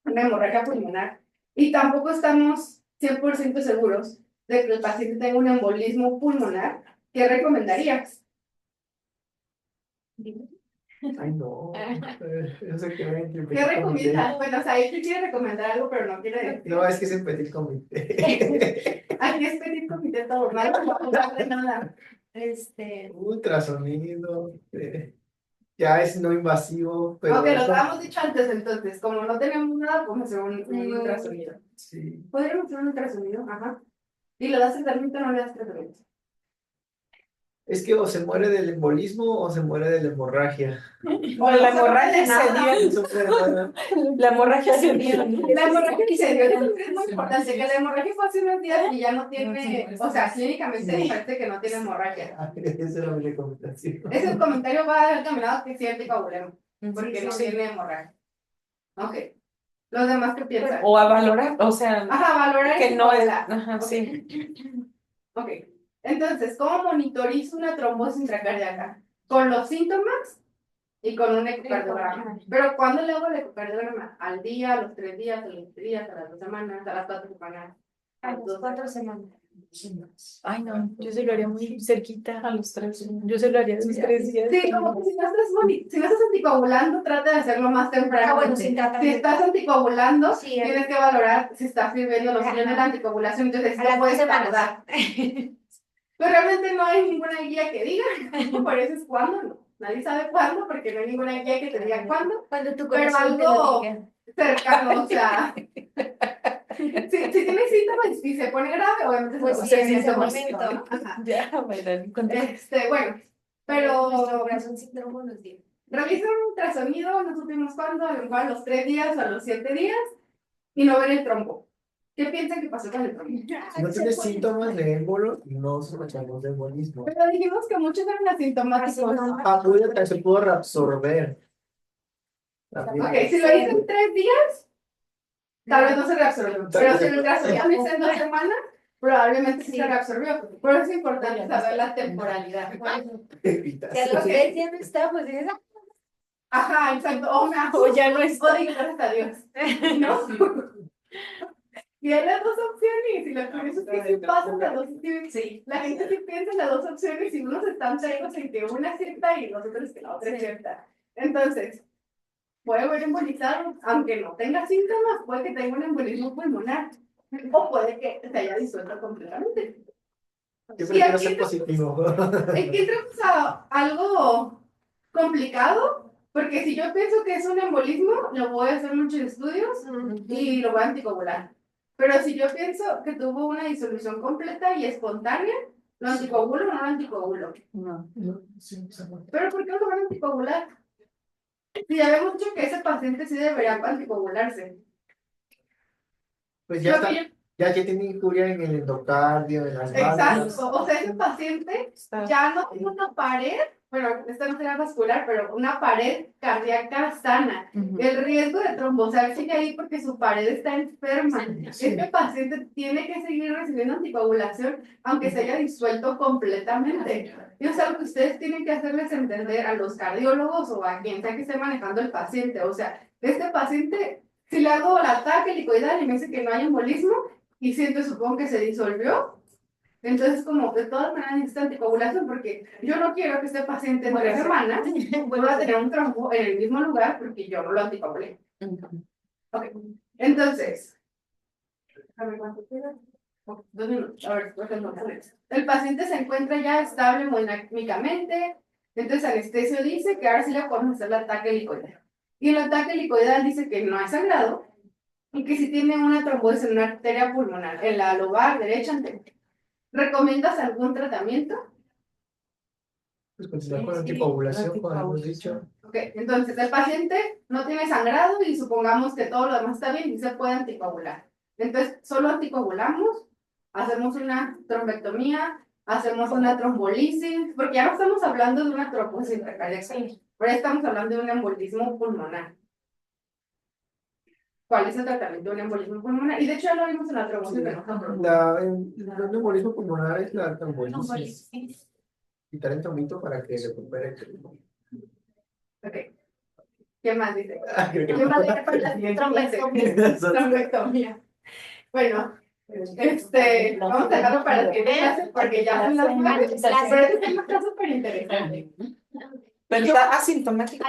una hemorragia pulmonar, y tampoco estamos 100% seguros de que el paciente tenga un embolismo pulmonar, ¿qué recomendarías? Ay, no. Yo sé que ven que ¿Qué recomiendas? Bueno, o sea, él quiere recomendar algo, pero no quiere decir. No, es que es un petit comité. Aquí es pedir comité todo, no vamos a hablar de nada. Ultrasonido. Ya es no invasivo, pero. Ok, lo habíamos dicho antes, entonces, como no tenemos nada, podemos hacer un ultrasonido. Sí. ¿Podríamos hacer un ultrasonido? Ajá. ¿Y le das tratamiento o no le das tratamiento? Es que o se muere del embolismo o se muere de la hemorragia. O la hemorragia se dio. Eso puede pasar. La hemorragia se dio. La hemorragia que se dio, es muy importante, que la hemorragia fue hace unos días y ya no tiene, o sea, clínicamente parece que no tiene hemorragia. Esa era mi recomendación. Ese comentario va encaminado a que sí anticoagulemos, porque no Sí. tiene hemorragia. Ok. ¿Los demás qué piensan? O a valorar, o sea, Ajá, valorar que y no es. coagular. Ajá, Ok. sí. Ok. Entonces, ¿cómo monitorizo una trombosis intracardíaca? Con los síntomas y con un ecocardiograma. Pero ¿cuándo le hago el ecocardiograma? ¿Al día, a los 3 días, a los 3 días, a las 2 semanas, a las 4 semanas? A las 4 semanas. Ay, no, yo se lo haría muy cerquita a los 3. Yo se lo haría a los 3 días. Sí, como que si no estás anticoagulando, trata de hacerlo más temprano. Bueno, sin Si tratamiento. estás anticoagulando, Sí, tienes que valorar si está sirviendo los Ajá. sirviendo la anticoagulación, entonces A no las puedes 2 semanas. tardar. Pero realmente no hay ninguna guía que diga, por eso es cuándo, no. Nadie sabe cuándo, porque no hay ninguna guía que te diga cuándo. Cuando tu Pero corazón te lo algo diga. cercano, o sea, si tiene síntomas y se pone grave, obviamente Pues se sí, lo en ese síntomas, momento. ¿no? Ajá. Ya, bueno, Bueno, Nuestro pero corazón síndrome nos diga. realiza un ultrasonido, no supimos cuándo, a lo mejor a los 3 días o a los 7 días, y no ven el trombo. ¿Qué piensan que pasó con el trombo? Si no tienes síntomas de émbolo, no sospechamos de embolismo. Pero dijimos que muchos eran asintomáticos. Puede, se pudo reabsorber. Ok, si lo hice en 3 días, tal vez no se reabsorbió. Pero si el caso ya lo hice en 2 semanas, probablemente sí se reabsorbió. Por eso es importante saber la temporalidad. Si a los 3 ya no está, pues dices, Ajá, exacto. O me O ya no asusto, digo, gracias a Dios. ¿No? Y hay las dos opciones, y lo curioso es que sí pasan las dos opciones. Sí. La gente sí piensa en las dos opciones y unos están seguros en que una es cierta y los otros que la otra es cierta. Entonces, puede haber embolizado, aunque no tenga síntomas, puede que tenga un embolismo pulmonar o puede que se haya disuelto completamente. Yo prefiero ser positivo. Aquí entramos a algo complicado, porque si yo pienso que es un embolismo, lo voy a hacer muchos estudios y lo voy a anticoagular. Pero si yo pienso que tuvo una disolución completa y espontánea, ¿lo anticoagulo o no lo anticoagulo? No. ¿Pero por qué no lo van a anticoagular? Si ya vemos mucho que ese paciente sí debería anticoagularse. Pues ya Lo que está, ya que tiene injuria en el endocardio, en las válvulas. Exacto, o sea, ese paciente ya no tiene una pared, bueno, esta no será vascular, pero una pared cardíaca sana. El riesgo de trombosar sigue ahí porque su pared está enferma. Este paciente tiene que seguir recibiendo anticoagulación aunque se haya disuelto completamente. Y es algo que ustedes tienen que hacerles entender a los cardiólogos o a quien sea que esté manejando el paciente. O sea, este paciente, si le hago el ataque helicoidal y me dice que no hay embolismo, y siento, supongo que se disolvió. Entonces, como de todas maneras necesita anticoagulación, porque yo no quiero que este paciente en 3 semanas vuelva a tener un trombo en el mismo lugar porque yo no lo anticoagulé. Ok, entonces, a ver cuánto queda. 2 minutos, a ver, el paciente se encuentra ya estable hemodinámicamente, entonces anestesio dice que ahora sí le podemos hacer el ataque helicoidal. Y el ataque helicoidal dice que no hay sangrado, y que si tiene una trombosis en una arteria pulmonar, en la lobar derecha anterior. ¿Recomiendas algún tratamiento? Pues continuar con la anticoagulación, como hemos dicho. Ok, entonces el paciente no tiene sangrado y supongamos que todo lo demás está bien y se puede anticoagular. Entonces, solo anticoagulamos, hacemos una trombectomía, hacemos una trombolisis, porque ya no estamos hablando de una trombosis intracardíaca, pero estamos hablando de un embolismo pulmonar. ¿Cuál es el tratamiento de un embolismo pulmonar? Y de hecho ya lo vimos en la trombosis venosa. El embolismo pulmonar es la trombolisis. Quitar el trombito para que recupere el pulmón. Ok. ¿Qué más dice? Creo que ¿Qué más dice para la siguiente clase? Trombectomía. Bueno, vamos a dejarlo para la siguiente clase porque ya son las 9, pero este tema está súper interesante. Pero está asintomático.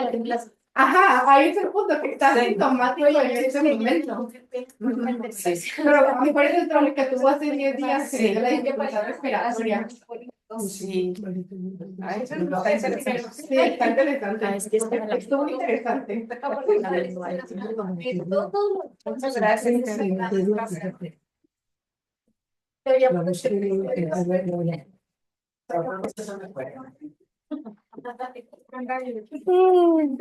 Ajá, ahí es el punto, que está asintomático en ese momento. Pero a lo mejor es el trauma que tuvo hace 10 días que dio la dificultad respiratoria. Sí. Ay, eso no Sí, está interesante. Ah, es que está la- Estuvo interesante. Muchas gracias. Deberíamos